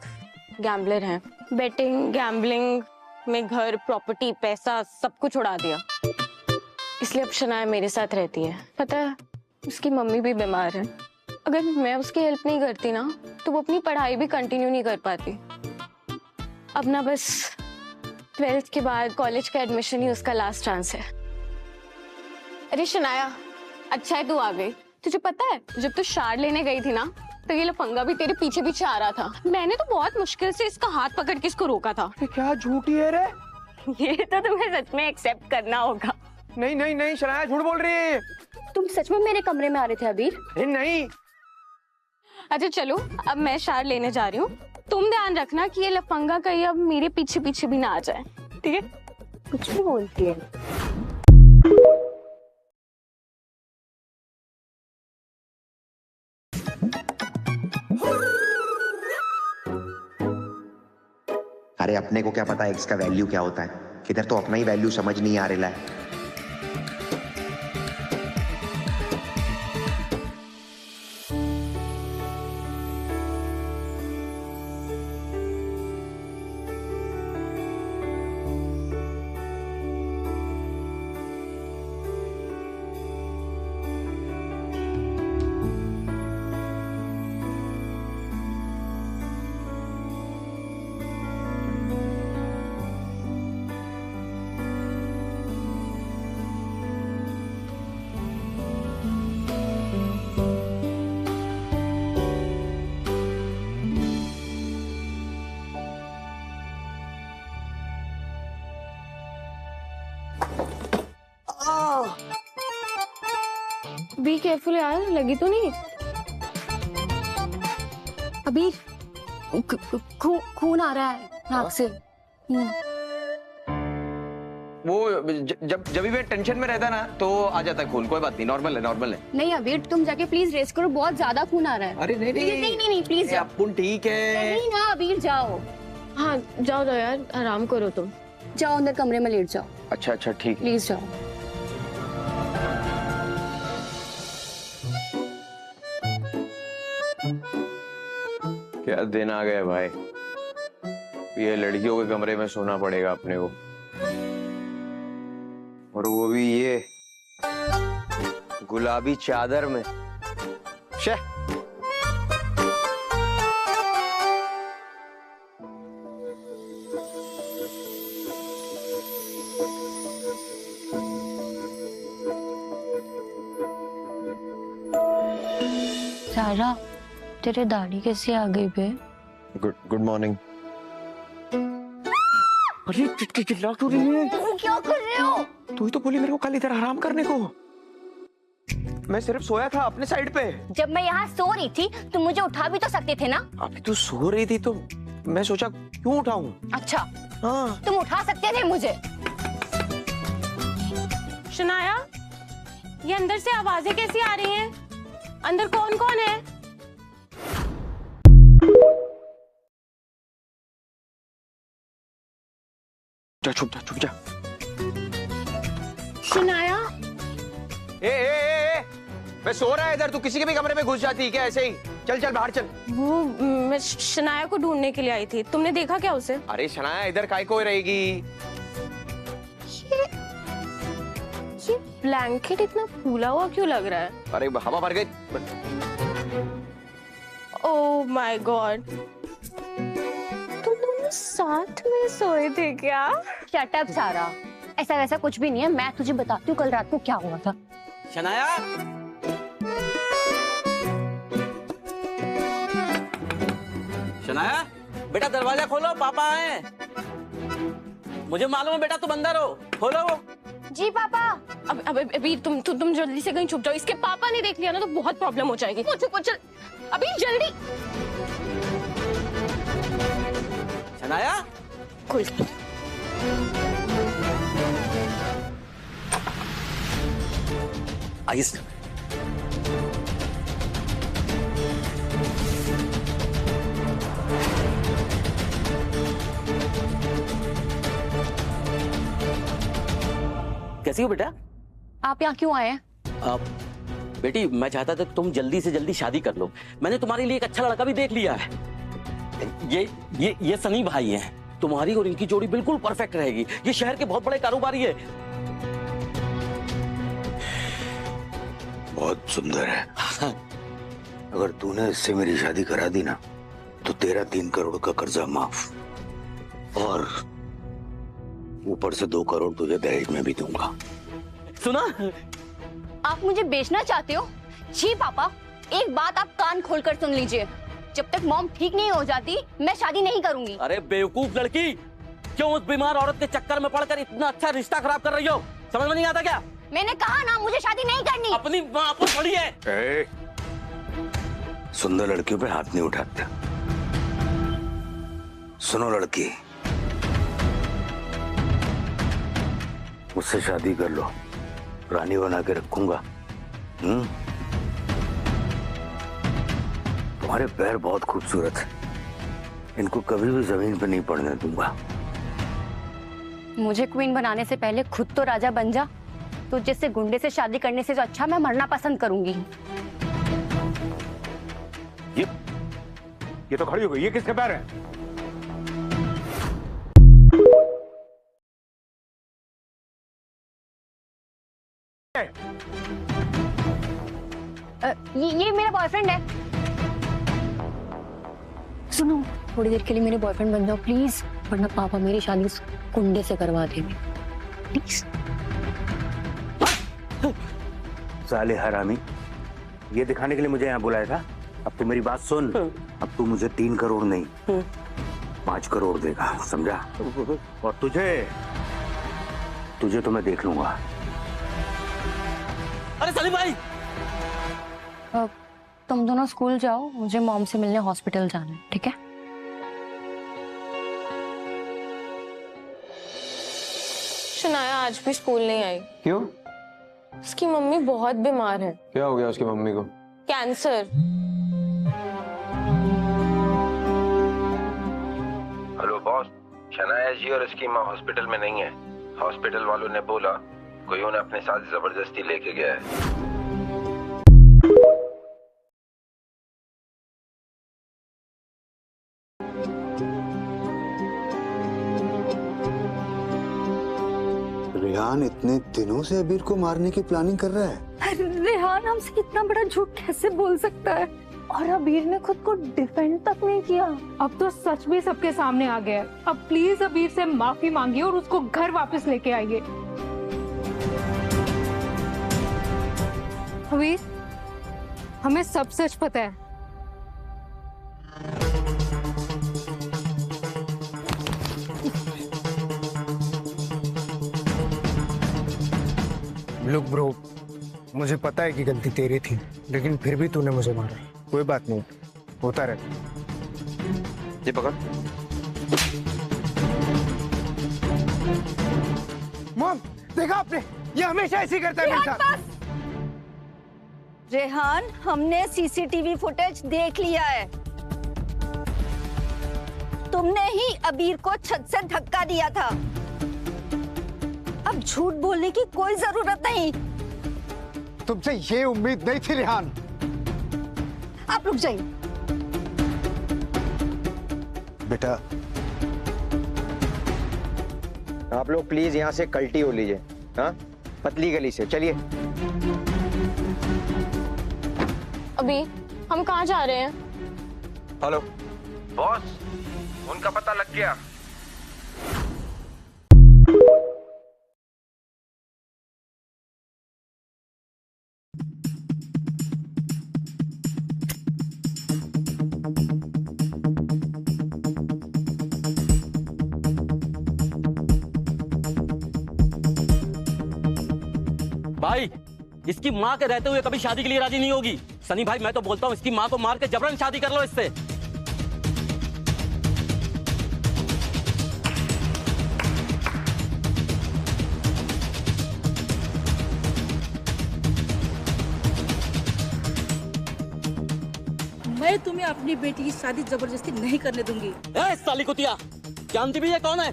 गैम्बलर हैं। बेटिंग, गैम्बलिंग में घर, प्रॉपर्टी, पैसा सब कुछ उड़ा दिया। इसलिए अब शनाया मेरे साथ रहती है। पता है, उसकी मम्मी भी बीमार है। अगर मैं उसकी हेल्प नहीं करती ना तो वो अपनी पढ़ाई भी कंटिन्यू नहीं कर पाती। अब ना बस 12th के बाद कॉलेज का एडमिशन ही उसका लास्ट चांस है। अरे शनाया, अच्छा है तू आ गई। तुझे पता है, जब तू शार लेने गई थी ना तो ये लफंगा भी तेरे पीछे पीछे आ रहा था। मैंने तो बहुत मुश्किल से इसका हाथ पकड़ के इसको रोका था। क्या झूठी है रे? ये तो तुम्हें सच में एक्सेप्ट करना होगा। नहीं शनाया झूठ बोल रही है। तुम सच में मेरे कमरे में आ रहे थे अबीर? नहीं। अच्छा चलो, अब मैं शार लेने जा रही हूँ, तुम ध्यान रखना कि ये लफंगा कहीं अब मेरे पीछे पीछे भी ना आ जाए, ठीक है? कुछ भी बोलती है। अरे अपने को क्या पता एक्स का वैल्यू क्या होता है? इधर तो अपना ही वैल्यू समझ नहीं आ रहा है। बी केयरफुल यार, लगी तो नहीं? अबीर, खून आ रहा है नाक से। वो जब भी मैं टेंशन में रहता ना तो आ जाता है खून। कोई बात नहीं, नॉर्मल है, नॉर्मल है। नहीं अबीर, तुम जाके प्लीज रेस्ट करो, बहुत ज्यादा खून आ रहा है। अरे नहीं नहीं प्लीज अपुन ठीक है। नहीं ना अबीर, जाओ। हाँ जाओ यार, आराम करो तुम। जाओ अंदर कमरे में लेट जाओ। अच्छा अच्छा ठीक है, प्लीज जाओ। क्या दिन आ गया भाई। ये लड़कियों के कमरे में सोना पड़ेगा अपने को, और वो भी ये गुलाबी चादर में। शे सारा, तेरे दाढ़ी कैसे आ गई बे? Good morning. अरे चिल्ला क्यों रही है? क्या कर रहे हो? तू ही तो बोली मेरे को कल इधर आराम करने को। मैं सिर्फ सोया था अपने साइड पे। जब मैं यहाँ सो रही थी तुम मुझे उठा भी तो सकते थे ना। अभी तू सो रही थी तो मैं सोचा क्यों उठाऊं। अच्छा हाँ, तुम उठा सकते थे मुझे। शनाया, ये अंदर से आवाजें कैसी आ रही हैं? अंदर कौन कौन है? जा छुप जा। शनाया, ए, मैं सो रहा है इधर, तू किसी के भी कमरे में घुस जाती है क्या ऐसे ही? चल बाहर चल। वो मैं शनाया को ढूंढने के लिए आई थी, तुमने देखा क्या उसे? अरे शनाया इधर काय को रहेगी? ये ब्लैंकेट इतना फूला हुआ क्यों लग रहा है? अरे हवा भर गई। ओह माय गॉड, तुम दोनों साथ में सोए थे क्या? शट अप सारा, ऐसा वैसा कुछ भी नहीं है। मैं तुझे बताती हूँ कल रात को क्या हुआ था। शनाया, शनाया बेटा दरवाजा खोलो, पापा आए। मुझे मालूम है बेटा तुम अंदर हो, खोलो। जी पापा। अब अभी तुम जल्दी से कहीं छुप जाओ, इसके पापा ने देख लिया ना तो बहुत प्रॉब्लम हो जाएगी। चल अभी जल्दी। शनाया, खुल। आइस कैसी हो बेटा? आप यहाँ क्यों आए हैं? बेटी मैं चाहता था तुम जल्दी से जल्दी शादी कर लो। मैंने तुम्हारे लिए एक अच्छा लड़का भी देख लिया है। ये सनी भाई हैं। तुम्हारी और इनकी जोड़ी बिल्कुल परफेक्ट रहेगी। ये शहर के बहुत बड़े कारोबारी है। बहुत सुंदर है। अगर तूने इससे मेरी शादी करा दी ना तो तेरा 3 करोड़ का कर्जा माफ, और ऊपर से 2 करोड़ तुझे दहेज में भी दूंगा। सुना? आप मुझे बेचना चाहते हो? जी पापा, एक बात आप कान खोलकर सुन लीजिए। जब तक मॉम ठीक नहीं हो जाती मैं शादी नहीं करूंगी। अरे बेवकूफ लड़की, क्यों उस बीमार औरत के चक्कर में पड़कर इतना अच्छा रिश्ता खराब कर रही हो? समझ में नहीं आता क्या? मैंने कहा ना मुझे शादी नहीं करनी। अपनी माँ पर पड़ी है। सुंदर लड़कियों पे हाथ नहीं उठाते। सुनो लड़की, मुझसे शादी कर लो, रानी बना के रखूंगा। तुम्हारे पैर बहुत खूबसूरत है, इनको कभी भी जमीन पर नहीं पड़ने दूंगा। मुझे क्वीन बनाने से पहले खुद तो राजा बन जा। तो जैसे गुंडे से शादी करने से तो अच्छा मैं मरना पसंद करूंगी। ये तो खड़ी हो गई, ये किसके पैर है? ये मेरा बॉयफ्रेंड है। सुनो, थोड़ी देर के लिए मेरे बॉयफ्रेंड बन जाओ प्लीज, वरना पापा मेरी शादी उस गुंडे से करवा देंगे प्लीज। साले हरामी, ये दिखाने के लिए मुझे यहाँ बुलाया था? अब तू मेरी बात सुन, अब तू मुझे 3 करोड़ नहीं 5 करोड़ देगा, समझा? और तुझे तो मैं देख लूंगा। अरे सलीम भाई, तुम दोनों स्कूल जाओ, मुझे मॉम से मिलने हॉस्पिटल जाना है, ठीक है? शनाया आज भी स्कूल नहीं आई। क्यों? उसकी मम्मी बहुत बीमार है। क्या हो गया उसकी मम्मी को? कैंसर। हेलो बॉस, शनाया जी और इसकी माँ हॉस्पिटल में नहीं है। हॉस्पिटल वालों ने बोला कोई उन्हें अपने साथ जबरदस्ती लेके गया है। रेहान इतने दिनों से अबीर को मारने की प्लानिंग कर रहा है। रेहान हमसे इतना बड़ा झूठ कैसे बोल सकता है? और अबीर ने खुद को डिफेंड तक नहीं किया। अब तो सच भी सबके सामने आ गया। अब प्लीज अबीर से माफी मांगिए और उसको घर वापस लेके आइए। अबीर, हमें सब सच पता है। लुक ब्रो, मुझे पता है कि गलती तेरी थी, लेकिन फिर भी तूने मुझे मारा। कोई बात नहीं, होता रहे। ये पकड़। मॉम, देखा आपने? ये हमेशा ऐसे ही करता है मेरे साथ। रेहान, हमने सीसीटीवी फुटेज देख लिया है। तुमने ही अबीर को छत से धक्का दिया था। अब झूठ बोलने की कोई जरूरत नहीं। तुमसे ये उम्मीद नहीं थी रेहान। आप रुक जाइए। बेटा, आप लोग प्लीज यहाँ से कल्टी हो लीजिए। हाँ, पतली गली से चलिए। अभी हम कहाँ जा रहे हैं? हेलो बॉस, उनका पता लग गया। भाई, इसकी माँ के रहते हुए कभी शादी के लिए राजी नहीं होगी। सनी भाई, मैं तो बोलता हूँ इसकी माँ को मार के जबरन शादी कर लो इससे। मैं तुम्हें अपनी बेटी की शादी जबरदस्ती नहीं करने दूंगी। ए साली कुतिया, जानती भी है कौन है?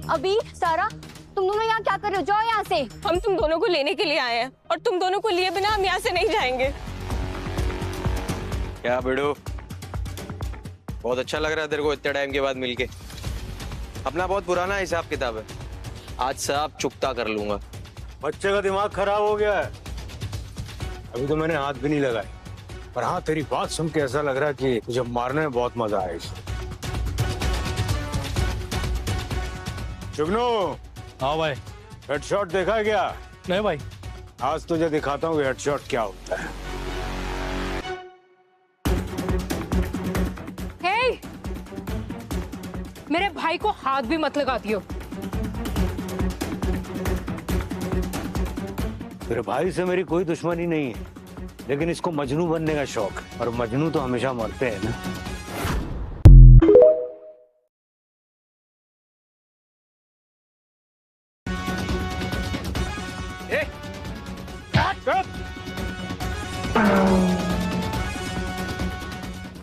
अभी सारा, तुम दोनों यहाँ क्या कर रहे हो? जाओ यहाँ से। हम तुम दोनों को लेने के लिए आए हैं और तुम दोनों को लिए बिना हम यहाँ से नहीं जाएंगे। क्या बेड़ो, बहुत अच्छा लग रहा है तेरे को इतने टाइम के बाद मिलके। अपना बहुत पुराना हिसाब किताब है, आज से आप चुकता कर लूंगा। बच्चे का दिमाग खराब हो गया है। अभी तो मैंने हाथ भी नहीं लगाए, पर हाँ, तेरी बात सुन के ऐसा लग रहा है कि मुझे मारने में बहुत मजा आया इसे। जुगनू। हाँ भाई। हेडशॉट देखा है क्या? नहीं भाई। आज तुझे दिखाता हूँ हेडशॉट क्या होता है। हे! मेरे भाई को हाथ भी मत लगा दियो। तेरे भाई से मेरी कोई दुश्मनी नहीं है, लेकिन इसको मजनू बनने का शौक है, और मजनू तो हमेशा मरते हैं ना।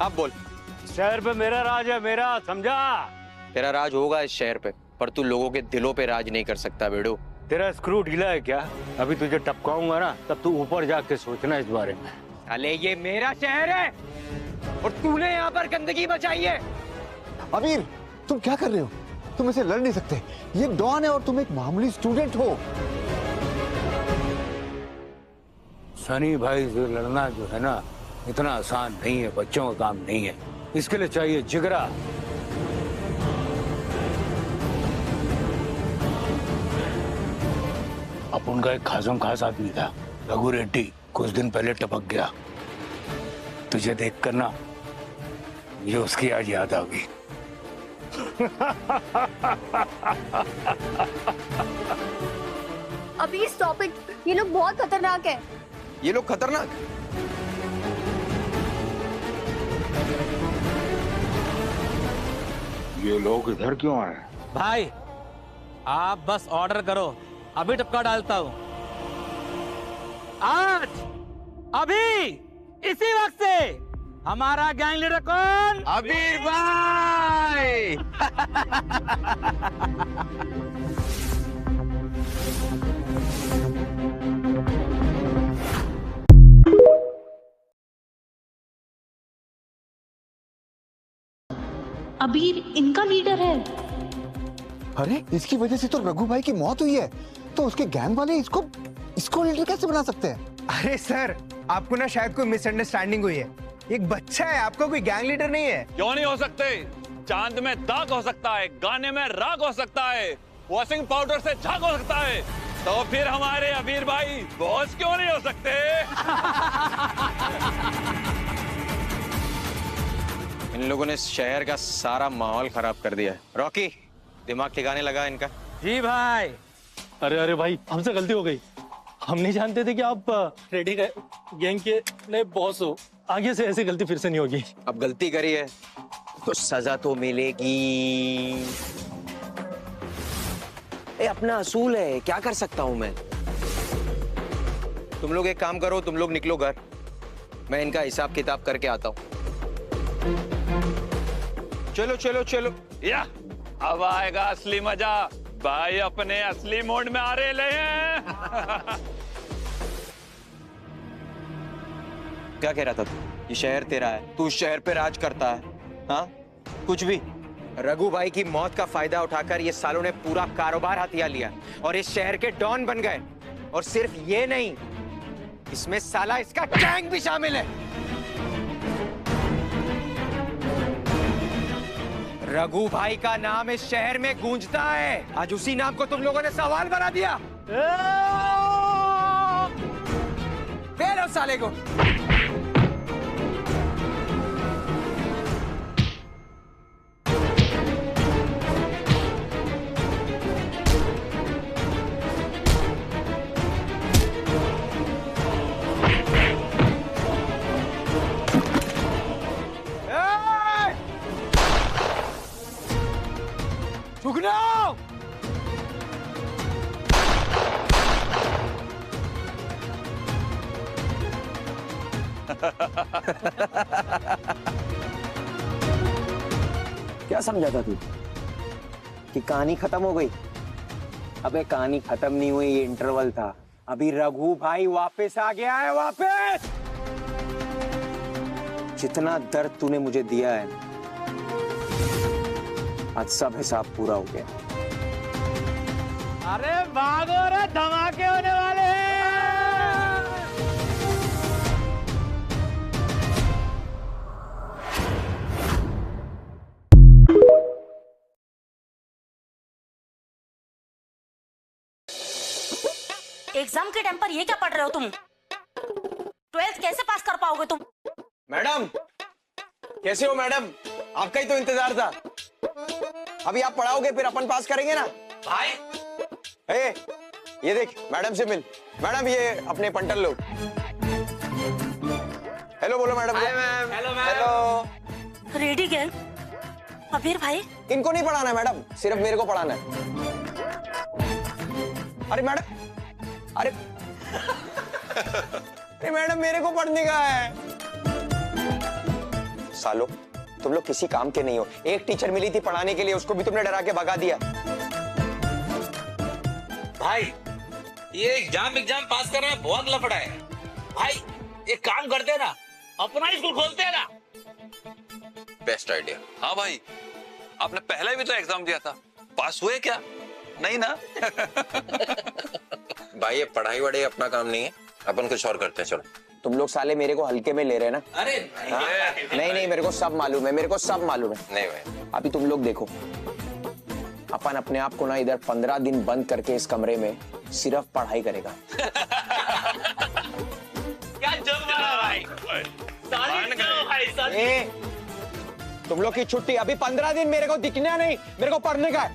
अब बोल। शहर पे मेरा राज है, मेरा, समझा? तेरा राज होगा इस शहर पे, पर तू लोगों के दिलों पे राज नहीं कर सकता बेड़ू। तेरा स्क्रू ढीला है क्या? अभी तुझे टपकाऊंगा ना, तब तू ऊपर जाके सोचना इस बारे में। अले ये मेरा शहर है और तूने यहाँ पर गंदगी मचाई है। अबीर, तुम क्या कर रहे हो? तुम इसे लड़ नहीं सकते। ये डॉन है और तुम एक मामूली स्टूडेंट हो। सनी भाई से लड़ना जो है ना, इतना आसान नहीं है, बच्चों का काम नहीं है। इसके लिए चाहिए जिगरा। अब उनका एक खासम खास आदमी था, रघु रेड्डी, कुछ दिन पहले टपक गया। तुझे देख कर ना मुझे उसकी आज याद आ गई। अभी स्टॉप इट, ये लोग बहुत खतरनाक है। ये लोग खतरनाक? ये लोग इधर क्यों आए? भाई आप बस ऑर्डर करो, अभी टपका डालता हूँ। आज अभी इसी वक्त से हमारा गैंग लीडर कौन? अबीर भाई। अबीर इनका लीडर है। अरे इसकी वजह से तो रघु भाई की मौत हुई है, तो उसके गैंग वाले इसको लीडर कैसे बना सकते हैं? अरे सर, आपको ना शायद कोई मिसअंडरस्टैंडिंग हुई है। एक बच्चा है, आपका कोई गैंग लीडर नहीं है। क्यों नहीं हो सकते? चांद में दाग हो सकता है, गाने में राग हो सकता है, वॉशिंग पाउडर से झाग हो सकता है, तो फिर हमारे अबीर भाई बॉस क्यों नहीं हो सकते? इन लोगों ने शहर का सारा माहौल खराब कर दिया है। रॉकी, दिमाग ठिकाने लगा इनका? जी भाई। अरे अरे भाई, हमसे गलती हो गई। हम नहीं जानते थे कि आप रेडी गैंग के नए बॉस हो। आगे से ऐसी गलती फिर से नहीं होगी। अब गलती करी है तो सजा तो मिलेगी। ए, अपना असूल है, क्या कर सकता हूं मैं। तुम लोग एक काम करो, तुम लोग निकलो घर, मैं इनका हिसाब किताब करके आता हूं। चलो चलो चलो। या अब आएगा असली मजा। भाई अपने असली मोड में आ रहे हैं। क्या कह रहा था तू? ये शहर तेरा है, तू शहर पे राज करता है। हाँ, कुछ भी। रघु भाई की मौत का फायदा उठाकर ये सालों ने पूरा कारोबार हथिया लिया और इस शहर के डॉन बन गए। और सिर्फ ये नहीं, इसमें साला इसका गैंग भी शामिल है। रघु भाई का नाम इस शहर में गूंजता है, आज उसी नाम को तुम लोगों ने सवाल बना दिया। फेल हो साले को। झुकना। क्या समझा था तू कि कहानी खत्म हो गई? अबे कहानी खत्म नहीं हुई, ये इंटरवल था। अभी रघु भाई वापस आ गया है, वापस। जितना दर्द तूने मुझे दिया है, आज सब हिसाब पूरा हो गया। अरे भागो रे, धमाके होने वाले हैं। एग्जाम के टाइम पर ये क्या पढ़ रहे हो तुम? 12th कैसे पास कर पाओगे तुम? मैडम, कैसे हो मैडम? आपका ही तो इंतजार था। अभी आप पढ़ाओगे फिर अपन पास करेंगे ना भाई। ए, ये देख, मैडम से मिल। मैडम, ये अपने पंटल लोग। हेलो बोलो madam. Hi ma'am. Hello ma'am. Hello. Ready gang अबीर भाई इनको नहीं पढ़ाना है मैडम, सिर्फ मेरे को पढ़ाना है। अरे मैडम, अरे अरे मैडम मेरे को पढ़ने का है। सालो तुम लोग किसी काम के नहीं हो। एक टीचर मिली थी पढ़ाने के लिए, उसको भी तुमने डरा के भगा दिया। भाई ये एग्जाम पास करने में बहुत लफड़ा है भाई। एक काम करते हैं ना, अपना ही स्कूल खोलते हैं ना। Best idea. हाँ भाई, आपने पहले भी तो एग्जाम दिया था, पास हुए क्या? नहीं ना? भाई ये पढ़ाई वढ़ाई अपना काम नहीं है, अपन कुछ और करते हैं। चलो। तुम लोग साले मेरे को हल्के में ले रहे हैं ना? अरे नहीं नहीं, मेरे को सब मालूम है, मेरे को सब मालूम है। नहीं भाई, अभी तुम लोग देखो, अपन अपने आप को ना इधर 15 दिन बंद करके इस कमरे में सिर्फ पढ़ाई करेगा। क्या जोक मारा भाई। भाई ए, तुम लोग की छुट्टी अभी 15 दिन मेरे को दिखना नहीं, मेरे को पढ़ने का है,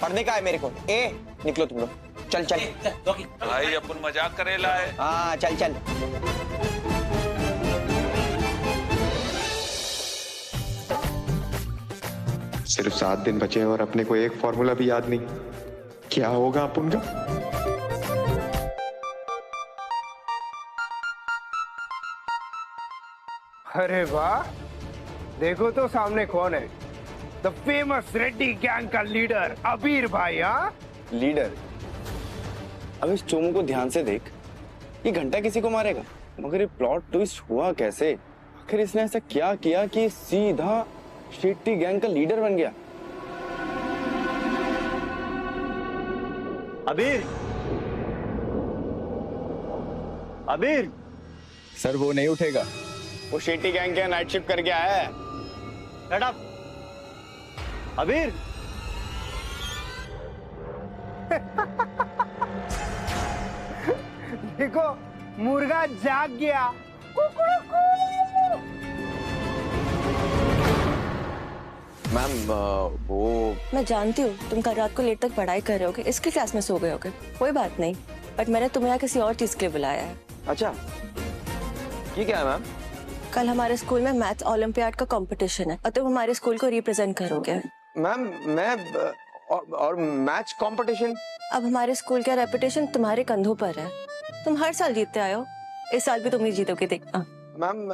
पढ़ने का है मेरे को। ए निकलो तुम लोग, चल चल। भाई अपन मजाक करे लाए। हाँ चल चल। सिर्फ 7 दिन बचे हैं और अपने को एक फॉर्मूला भी याद नहीं। क्या होगा अपन का? अरे वाह, देखो तो सामने कौन है। द फेमस रेड्डी गैंग का लीडर अबीर भाई। हाँ लीडर, अब इस चोमू को ध्यान से देख, ये घंटा किसी को मारेगा, मगर ये प्लॉट ट्विस्ट हुआ कैसे? आखिर इसने ऐसा क्या किया कि सीधा शेट्टी गैंग का लीडर बन गया? अबीर, अबीर सर वो नहीं उठेगा, वो शेट्टी गैंग के नाइट शिफ्ट करके आया है। Shut up. अबीर देखो मुर्गा जाग गया। मैम वो मैं जानती हूँ तुम कल रात को लेट तक पढ़ाई कर रहे होगे, इसकी क्लास में सो गए होगे, कोई बात नहीं, बट मैंने तुम्हें यहाँ किसी और चीज के लिए बुलाया है। अच्छा, ये क्या है मैम? कल हमारे स्कूल में मैथ्स ओलंपियाड का कंपटीशन है और तुम हमारे स्कूल को रिप्रेजेंट करोगे। मैम मैं और मैच कंपटीशन? अब हमारे स्कूल का रेपुटेशन तुम्हारे कंधों पर है, तुम हर साल जीतते आए हो, इस साल भी तुम ही जीतोगे, देखना। मैम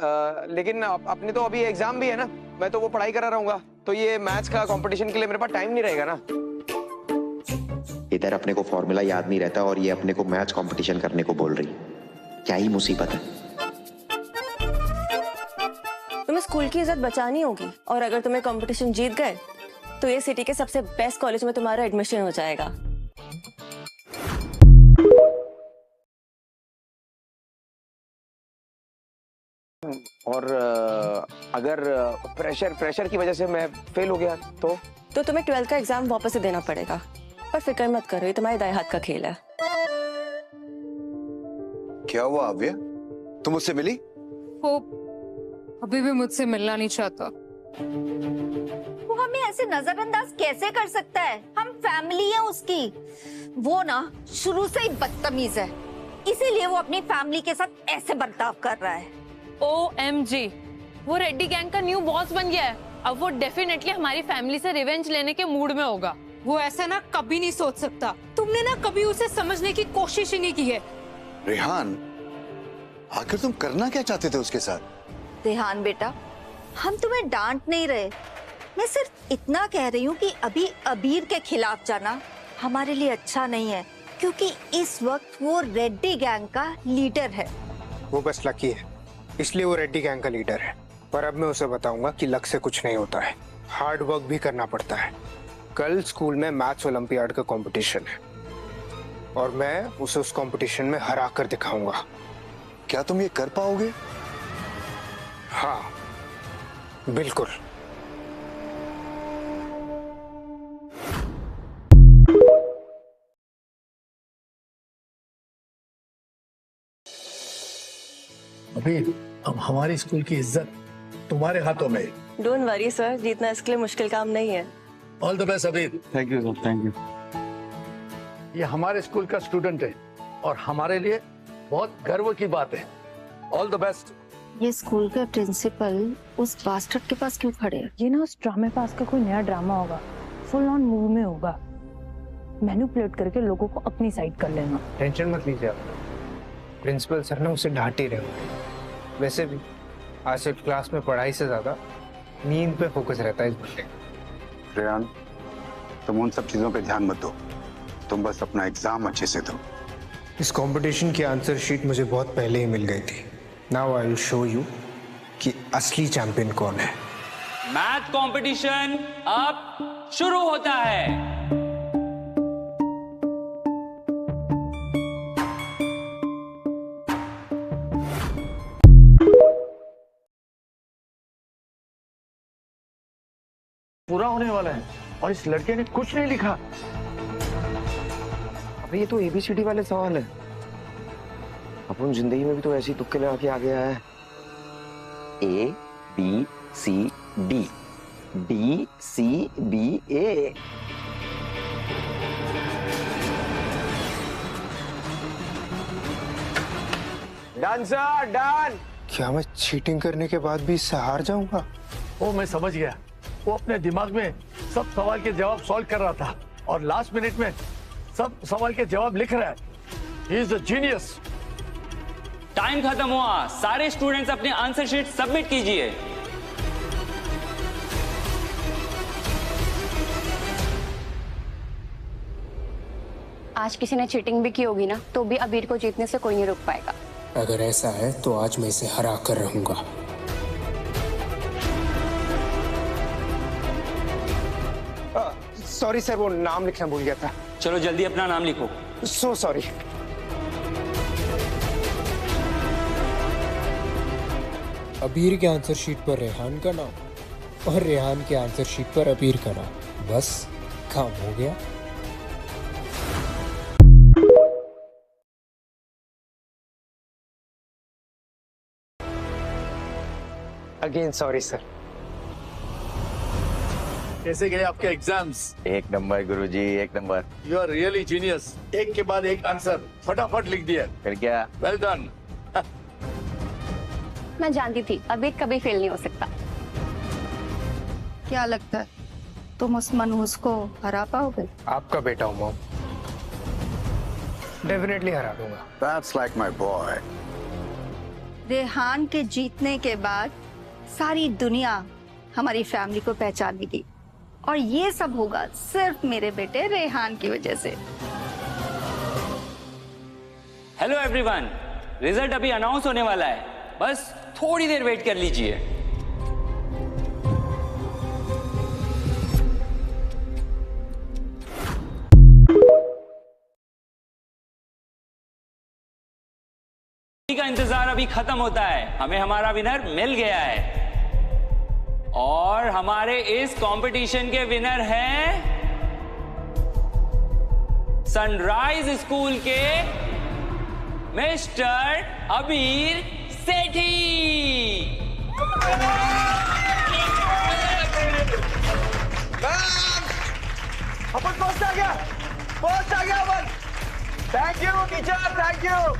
लेकिन अपने तो अभी एग्जाम भी है ना, मैं तो वो पढ़ाई करा रहूंगा, तो ये मैथ्स का कंपटीशन के लिए मेरे पास टाइम नहीं रहेगा ना। इधर अपने को फॉर्मूला याद नहीं रहता और ये अपने को मैच कंपटीशन करने को बोल रही। क्या ही मुसीबत है। तुम्हें स्कूल की इज्जत बचानी होगी, और अगर तुम्हें कंपटीशन जीत गए तो ये सिटी के सबसे बेस्ट कॉलेज में तुम्हारा एडमिशन हो जाएगा। और अगर प्रेशर की वजह से मैं फेल हो गया तो तुम्हें 12th का एग्जाम वापस से देना पड़ेगा, पर फिक्र मत करो, ये तुम्हारे दाएं हाथ का खेल है। क्या हुआ आव्या, तुम उससे मिली? वो अभी भी मुझसे मिलना नहीं चाहता। वो हमें ऐसे नजरअंदाज कैसे कर सकता है? हम फैमिली है उसकी। वो ना शुरू से ही बदतमीज है, इसीलिए वो अपनी फैमिली के साथ ऐसे बर्ताव कर रहा है। OMG, वो रेड्डी गैंग का न्यू बॉस बन गया है। अब वो डेफिनेटली हमारी फैमिली से रिवेंज लेने के मूड में होगा। वो ऐसा ना कभी नहीं सोच सकता। तुमने ना कभी उसे समझने की कोशिश ही नहीं की है। रेहान, आखिर तुम करना क्या चाहते थे उसके साथ? रेहान बेटा, हम तुम्हें डांट नहीं रहे, मैं सिर्फ इतना कह रही हूँ कि अभी अबीर के खिलाफ जाना हमारे लिए अच्छा नहीं है, क्योंकि इस वक्त वो रेड्डी गैंग का लीडर है। वो बस लकी है, इसलिए वो रेड्डी गैंग का लीडर है। पर अब मैं उसे बताऊंगा कि लक से कुछ नहीं होता है, हार्ड वर्क भी करना पड़ता है। कल स्कूल में मैथ्स ओलंपियाड का कंपटीशन है और मैं उसे उस कंपटीशन में हरा कर दिखाऊंगा। क्या तुम ये कर पाओगे? हाँ बिल्कुल। अभी अब हमारी स्कूल की इज्जत तुम्हारे हाथों में। डोंट वरी सर, जीतना इसके लिए मुश्किल काम नहीं है। ऑल द बेस्ट अबीर। Thank you sir, thank you. ये हमारे स्कूल का स्टूडेंट है और हमारे लिए बहुत गर्व की बात है। All the best. ये स्कूल के प्रिंसिपल उस बास्टर्ड के पास क्यों खड़े हैं? ये ना उस ड्रामे पास का कोई नया ड्रामा होगा, फुल ऑन मूव में होगा। मैनिपुलेट करके लोगों को अपनी साइड कर लेना। टेंशन मत लीजिए आप, प्रिंसिपल सर ना उसे डांट ही रहे होंगे। वैसे भी आज क्लास में पढ़ाई से ज्यादा नींद पे फोकस रहता है इस बच्चे का। रेहान, तुम उन सब चीजों पे ध्यान मत दो, तुम बस अपना एग्जाम अच्छे से दो। इस कंपटीशन की आंसर शीट मुझे बहुत पहले ही मिल गई थी। Now I will show you कि असली चैंपियन कौन है। मैथ कंपटीशन अब शुरू होता है। पूरा होने वाला है और इस लड़के ने कुछ नहीं लिखा। अबे ये तो ABCD वाले सवाल है। अपन जिंदगी में भी तो ऐसी तुक्के लगा के आगे आया है। A B C D D C B A। Done sir, done. क्या मैं चीटिंग करने के बाद भी इससे हार जाऊंगा? ओ मैं समझ गया, वो अपने दिमाग में सब सवाल के जवाब सॉल्व कर रहा था और लास्ट मिनट में सब सवाल के जवाब लिख रहा है। He is a genius. Time खत्म हुआ, सारे स्टूडेंट्स अपने आंसर शीट सबमिट कीजिए। आज किसी ने चीटिंग भी की होगी ना, तो भी अबीर को जीतने से कोई नहीं रोक पाएगा। अगर ऐसा है तो आज मैं इसे हरा कर रहूंगा। सॉरी सर, वो नाम लिखना भूल गया था। चलो जल्दी अपना नाम लिखो। So sorry. अबीर के आंसर शीट पर रेहान का नाम और रेहान के आंसर शीट पर अबीर का नाम। बस काम हो गया। Again sorry sir. कैसे गए आपके एग्जाम्स? एक नंबर गुरुजी, एक number. You are really genius. एक के बाद एक आंसर फटाफट लिख दिया। फिर क्या? Well done. मैं जानती थी अबीर कभी फेल नहीं हो सकता। क्या लगता है तुम उस मनहूस को हरा पाओगे? आपका बेटा हूँ मॉम, डेफिनेटली हरा दूंगा। That's like my boy. Rehan के जीतने के बाद सारी दुनिया हमारी फैमिली को पहचानेगी और ये सब होगा सिर्फ मेरे बेटे रेहान की वजह से। हेलो एवरीवन, रिजल्ट अभी अनाउंस होने वाला है, बस थोड़ी देर वेट कर लीजिए। का इंतजार अभी खत्म होता है। हमें हमारा विनर मिल गया है और हमारे इस कंपटीशन के विनर हैं सनराइज स्कूल के मिस्टर अबीर सेठी। अपन फर्स्ट आ गया, फर्स्ट आ गया अपन। Thank you teacher, thank you.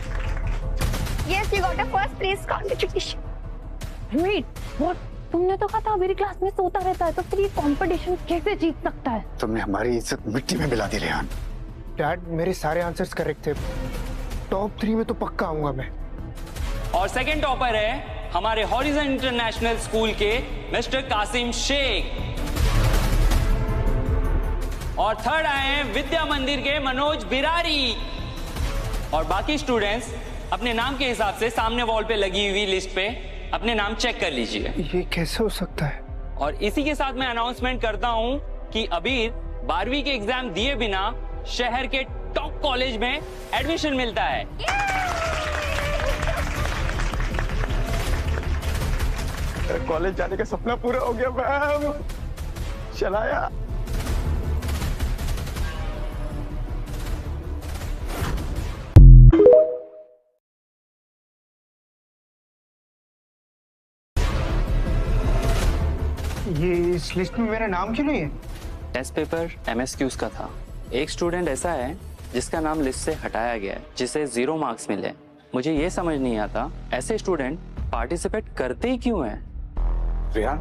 Yes, you got a first place competition. Wait, what? तुमने तो कहा था अबीर क्लास में सोता रहता है, तो फिर ये कंपटीशन कैसे जीत सकता है? तुमने हमारी इज्जत मिट्टी में मिला दी रेहान। डैड, मेरे सारे आंसर्स करेक्ट थे। टॉप 3 में तो पक्का आऊंगा मैं। और सेकंड टॉपर है हमारे हॉरिजन इंटरनेशनल स्कूल के मिस्टर कासिम शेख। और थर्ड आए हैं विद्या मंदिर के मनोज बिरारी। और बाकी स्टूडेंट्स अपने नाम के हिसाब से सामने वॉल पे लगी हुई लिस्ट पे अपने नाम चेक कर लीजिए। ये कैसे हो सकता है? और इसी के साथ मैं अनाउंसमेंट करता हूं कि अबीर 12वीं के एग्जाम दिए बिना शहर के टॉप कॉलेज में एडमिशन मिलता है। कॉलेज जाने का सपना पूरा हो गया मैम। चलाया। ये इस लिस्ट में मेरा नाम क्यों नहीं है? टेस्ट पेपर MSQs का था। एक स्टूडेंट ऐसा है जिसका नाम लिस्ट से हटाया गया है, जिसे 0 मार्क्स मिले। मुझे ये समझ नहीं आता ऐसे स्टूडेंट पार्टिसिपेट करते ही क्यों हैं? रेहान,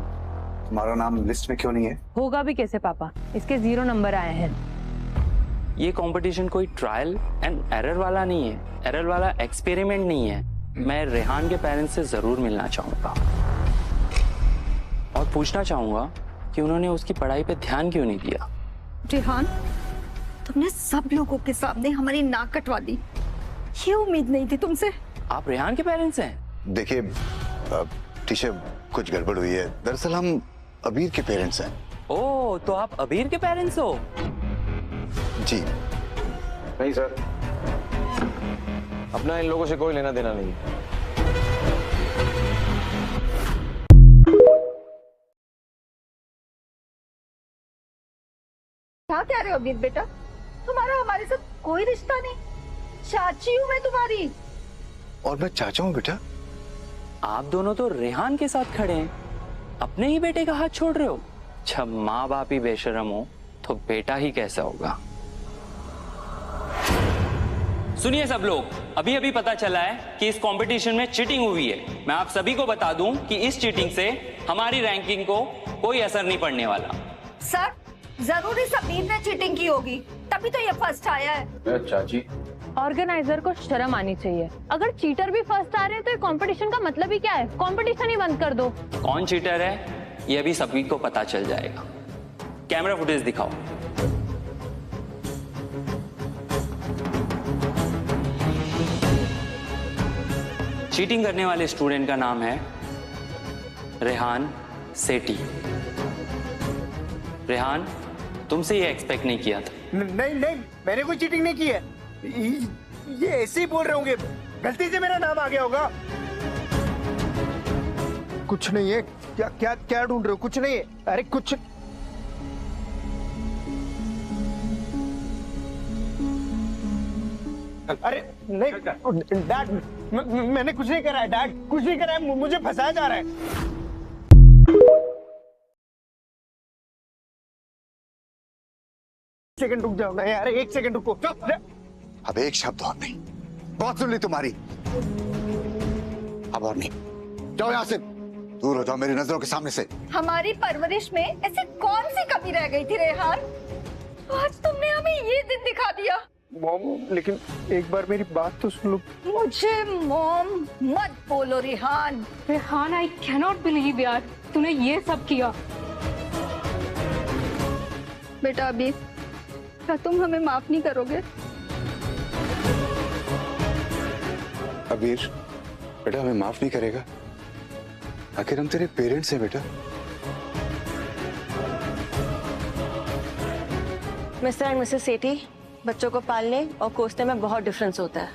तुम्हारा नाम लिस्ट में क्यों नहीं है? होगा भी कैसे पापा, इसके 0 नंबर आए हैं। ये कंपटीशन कोई ट्रायल एंड एरर वाला नहीं है, एरर वाला एक्सपेरिमेंट नहीं है। मैं रेहान के पेरेंट्स से जरूर मिलना चाहूंगा और पूछना चाहूंगा कि उन्होंने उसकी पढ़ाई पे ध्यान क्यों नहीं दिया। रेहान, तुमने सब लोगों के सामने हमारी नाक कटवा दी, ये उम्मीद नहीं थी तुमसे। आप रेहान के पेरेंट्स हैं? देखिए टीचर, कुछ गड़बड़ हुई है। दरअसल हम अबीर के पेरेंट्स हैं। ओह, तो आप अबीर के पेरेंट्स हो? जी नहीं सर, अपना इन लोगों से कोई लेना देना नहीं है। क्या कह रहे हो अबीर बेटा? तुम्हारा हमारे साथ कोई रिश्ता नहीं, चाची हूँ मैं तुम्हारी। और मैं चाचा हूँ बेटा। आप दोनों तो रेहान के साथ खड़े हैं, अपने ही बेटे का हाथ छोड़ रहे हो। जब माँ बाप ही बेशरम हो तो बेटा ही कैसा होगा। सुनिए सब लोग, अभी अभी पता चला है कि इस कंपटीशन में चीटिंग हुई है। मैं आप सभी को बता दूं कि इस चीटिंग से हमारी रैंकिंग को कोई असर नहीं पड़ने वाला। सर, जरूर इस अबीर ने चीटिंग की होगी, तभी तो ये फर्स्ट आया है। चाची, ऑर्गेनाइजर को शर्म आनी चाहिए। अगर चीटर भी फर्स्ट आ रहे हैं तो ये कंपटीशन का मतलब ही क्या है? कंपटीशन ही बंद कर दो। कौन चीटर है ये अभी सभी को पता चल जाएगा। कैमरा फुटेज दिखाओ। चीटिंग करने वाले स्टूडेंट का नाम है रेहान सेठी। रेहान, तुमसे ये एक्सपेक्ट नहीं किया था। नहीं नहीं, मैंने कोई चीटिंग नहीं की है। ये ऐसे ही बोल रहे होंगे, गलती से मेरा नाम आ गया होगा। कुछ नहीं है। क्या क्या क्या ढूंढ रहे हो? कुछ नहीं है। अरे कुछ अरे नहीं डैड, मैंने कुछ नहीं करा है डैड, कुछ नहीं करा है। मुझे फंसाया जा रहा है। सेकंड रुक जाओ ना यार, 1 सेकंड रुको। अब एक शब्द और नहीं, बहुत सुन ली तुम्हारी। अब और नहीं, जाओ यहाँ से, दूर हो जाओ मेरी नजरों के सामने से। हमारी परवरिश में ऐसी कौन सी कमी रह गई थी रेहान? आज तुमने हमें ये दिन दिखा दिया। मॉम, लेकिन एक बार मेरी बात तो सुन लो। मुझे मॉम मत बोलो Rehan. Rehan, I cannot believe यार, तूने ये सब किया। बेटा अबीर, क्या तुम हमें माफ नहीं करोगे? अबीर बेटा, हमें माफ नहीं करेगा? आखिर हम तेरे पेरेंट्स हैं बेटा। मिस्टर एंड मिसेस सेठी, बच्चों को पालने और कोसने में बहुत डिफरेंस होता है।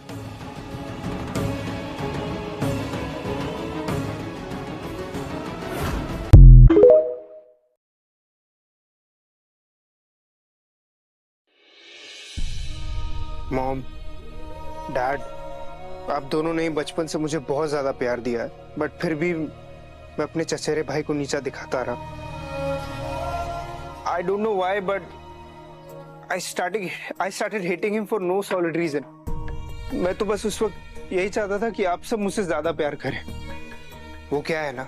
मॉम, डैड, आप दोनों ने बचपन से मुझे बहुत ज्यादा प्यार दिया है, बट फिर भी मैं अपने चचेरे भाई को नीचा दिखाता रहा। I don't know why, but I started hating him for no solid reason. मैं तो बस उस वक्त यही चाहता था कि आप सब मुझसे ज्यादा प्यार करें। वो क्या है ना,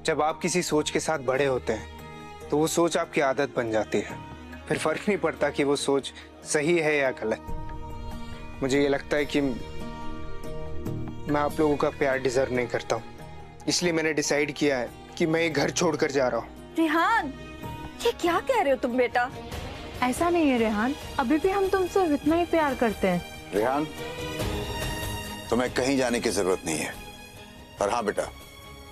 जब आप किसी सोच के साथ बड़े होते हैं तो वो सोच आपकी आदत बन जाती है। फिर फर्क नहीं पड़ता कि वो सोच सही है या गलत। मुझे ये लगता है कि मैं आप लोगों का प्यार डिजर्व नहीं करता हूँ, इसलिए मैंने डिसाइड किया है कि मैं ये घर छोड़कर जा रहा हूँ। रेहान, ये क्या कह रहे हो तुम बेटा? ऐसा नहीं है रेहान, अभी भी हम तुमसे इतना ही प्यार करते हैं। रेहान, तुम्हें कहीं जाने की जरूरत नहीं है। और हाँ बेटा,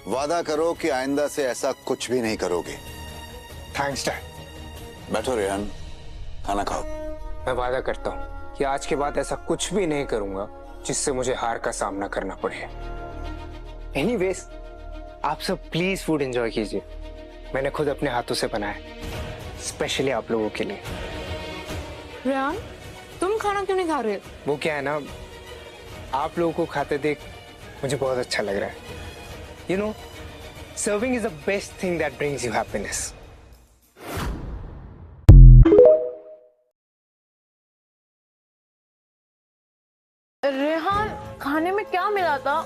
वादा करो कि आइंदा से ऐसा कुछ भी नहीं करोगे। Thanks dad. बैठो रेहान, खाना खाओ। मैं वादा करता हूँ कि आज के बाद ऐसा कुछ भी नहीं करूंगा जिससे मुझे हार का सामना करना पड़े। एनीवेज, आप सब प्लीज फूड एंजॉय कीजिए। मैंने खुद अपने हाथों से बनाया, स्पेशली आप लोगों के लिए। रेहान, तुम खाना क्यों नहीं खा रहे? वो क्या है ना, आप लोगों को खाते देख मुझे बहुत अच्छा लग रहा है। You know, serving is the best thing that brings you happiness. Rehan, खाने में क्या मिला था?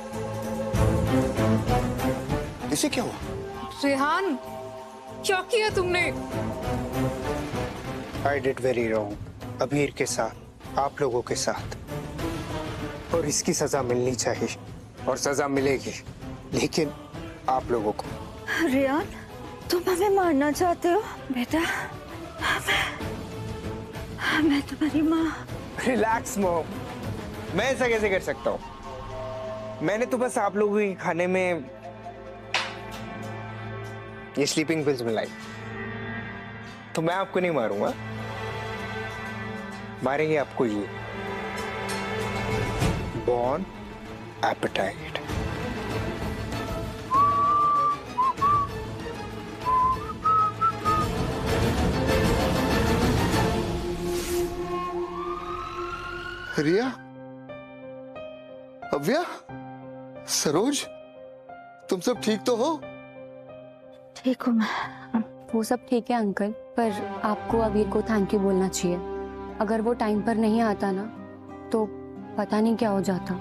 इसे क्या हुआ? रेहान, क्या किया तुमने? आई डिड वेरी रॉन्ग अबीर के साथ, आप लोगों के साथ, और इसकी सजा मिलनी चाहिए और सजा मिलेगी, लेकिन आप लोगों को। रियान, तुम हमें मारना चाहते हो? बेटा, मैं तुम्हारी माँ। रिलैक्स मॉम, मैं ऐसा कैसे कर सकता हूँ? मैंने तो बस आप लोगों के खाने में ये स्लीपिंग पिल्स मिलाई, तो मैं आपको नहीं मारूंगा, मारेंगे आपको ये बॉर्न एपेटाइट। रिया, अव्या, सरोज, तुम सब ठीक तो हो? ठीक हूँ मैं। वो सब ठीक है अंकल, पर आपको अबीर को थैंक यू बोलना चाहिए। अगर वो टाइम पर नहीं आता ना तो पता नहीं क्या हो जाता।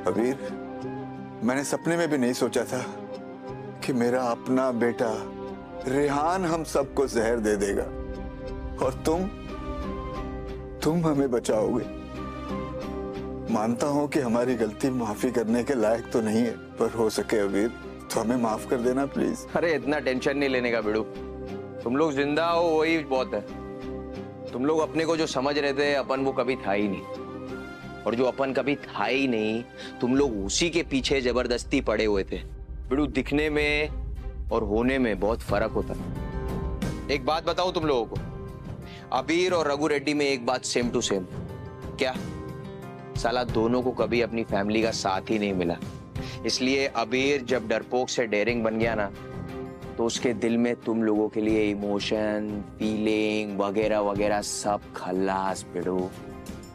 अबीर, मैंने सपने में भी नहीं सोचा था कि मेरा अपना बेटा रेहान हम सबको जहर दे देगा और तुम हमें बचाओगे। मानता हूं कि हमारी गलती माफी करने के लायक तो नहीं है, पर हो सके अबीर तो हमें माफ कर देना प्लीज। अरे इतना टेंशन नहीं लेने का बिड़ू, तुम लोग जिंदा हो वही बहुत है। तुम लोग अपने को जो समझ रहे थे अपन, वो कभी था ही नहीं, और जो अपन कभी था ही नहीं, तुम लोग उसी के पीछे जबरदस्ती पड़े हुए थे। बिड़ू, दिखने में और होने में बहुत फर्क होता है। एक बात बताऊं तुम लोगों को, अबीर और रघु रेड्डी में एक बात सेम टू सेम। क्या? साला दोनों को कभी अपनी फैमिली का साथ ही नहीं मिला। इसलिए अबीर जब डरपोक से डेयरिंग बन गया ना, तो उसके दिल में तुम लोगों के लिए इमोशन, फीलिंग वगैरह वगैरह सब खल्लास बिड़ू।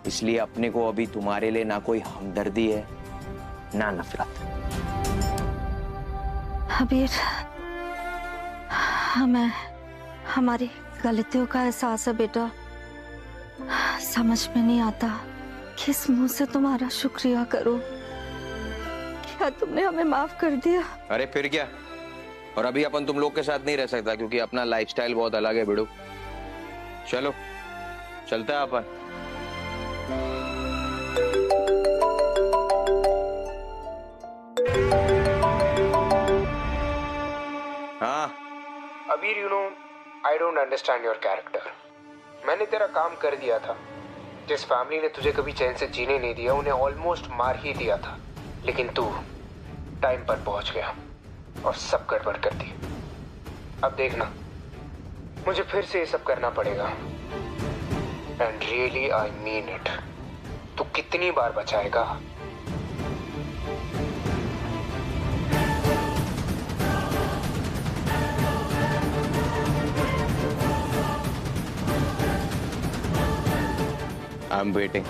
इसलिए अपने को अभी तुम्हारे लिए ना कोई हमदर्दी है ना नफरत। अबीर, हमें हमारी गलतियों का एहसास है बेटा। समझ में नहीं आता किस मुंह से तुम्हारा शुक्रिया करूं। क्या तुमने हमें माफ कर दिया? अरे फिर क्या, और अभी अपन तुम लोग के साथ नहीं रह सकता क्योंकि अपना लाइफस्टाइल बहुत अलग है बिड़ू। चलो चलता है अपन। हाँ अबीर, you know I don't understand your character. मैंने तेरा काम कर दिया था। जिस फैमिली ने तुझे कभी चैन से जीने नहीं दिया, उन्हें ऑलमोस्ट मार ही दिया था, लेकिन तू टाइम पर पहुंच गया और सब गड़बड़ कर दी। अब देखना, मुझे फिर से ये सब करना पड़ेगा, and really I mean it. तू कितनी बार बचाएगा? I'm waiting.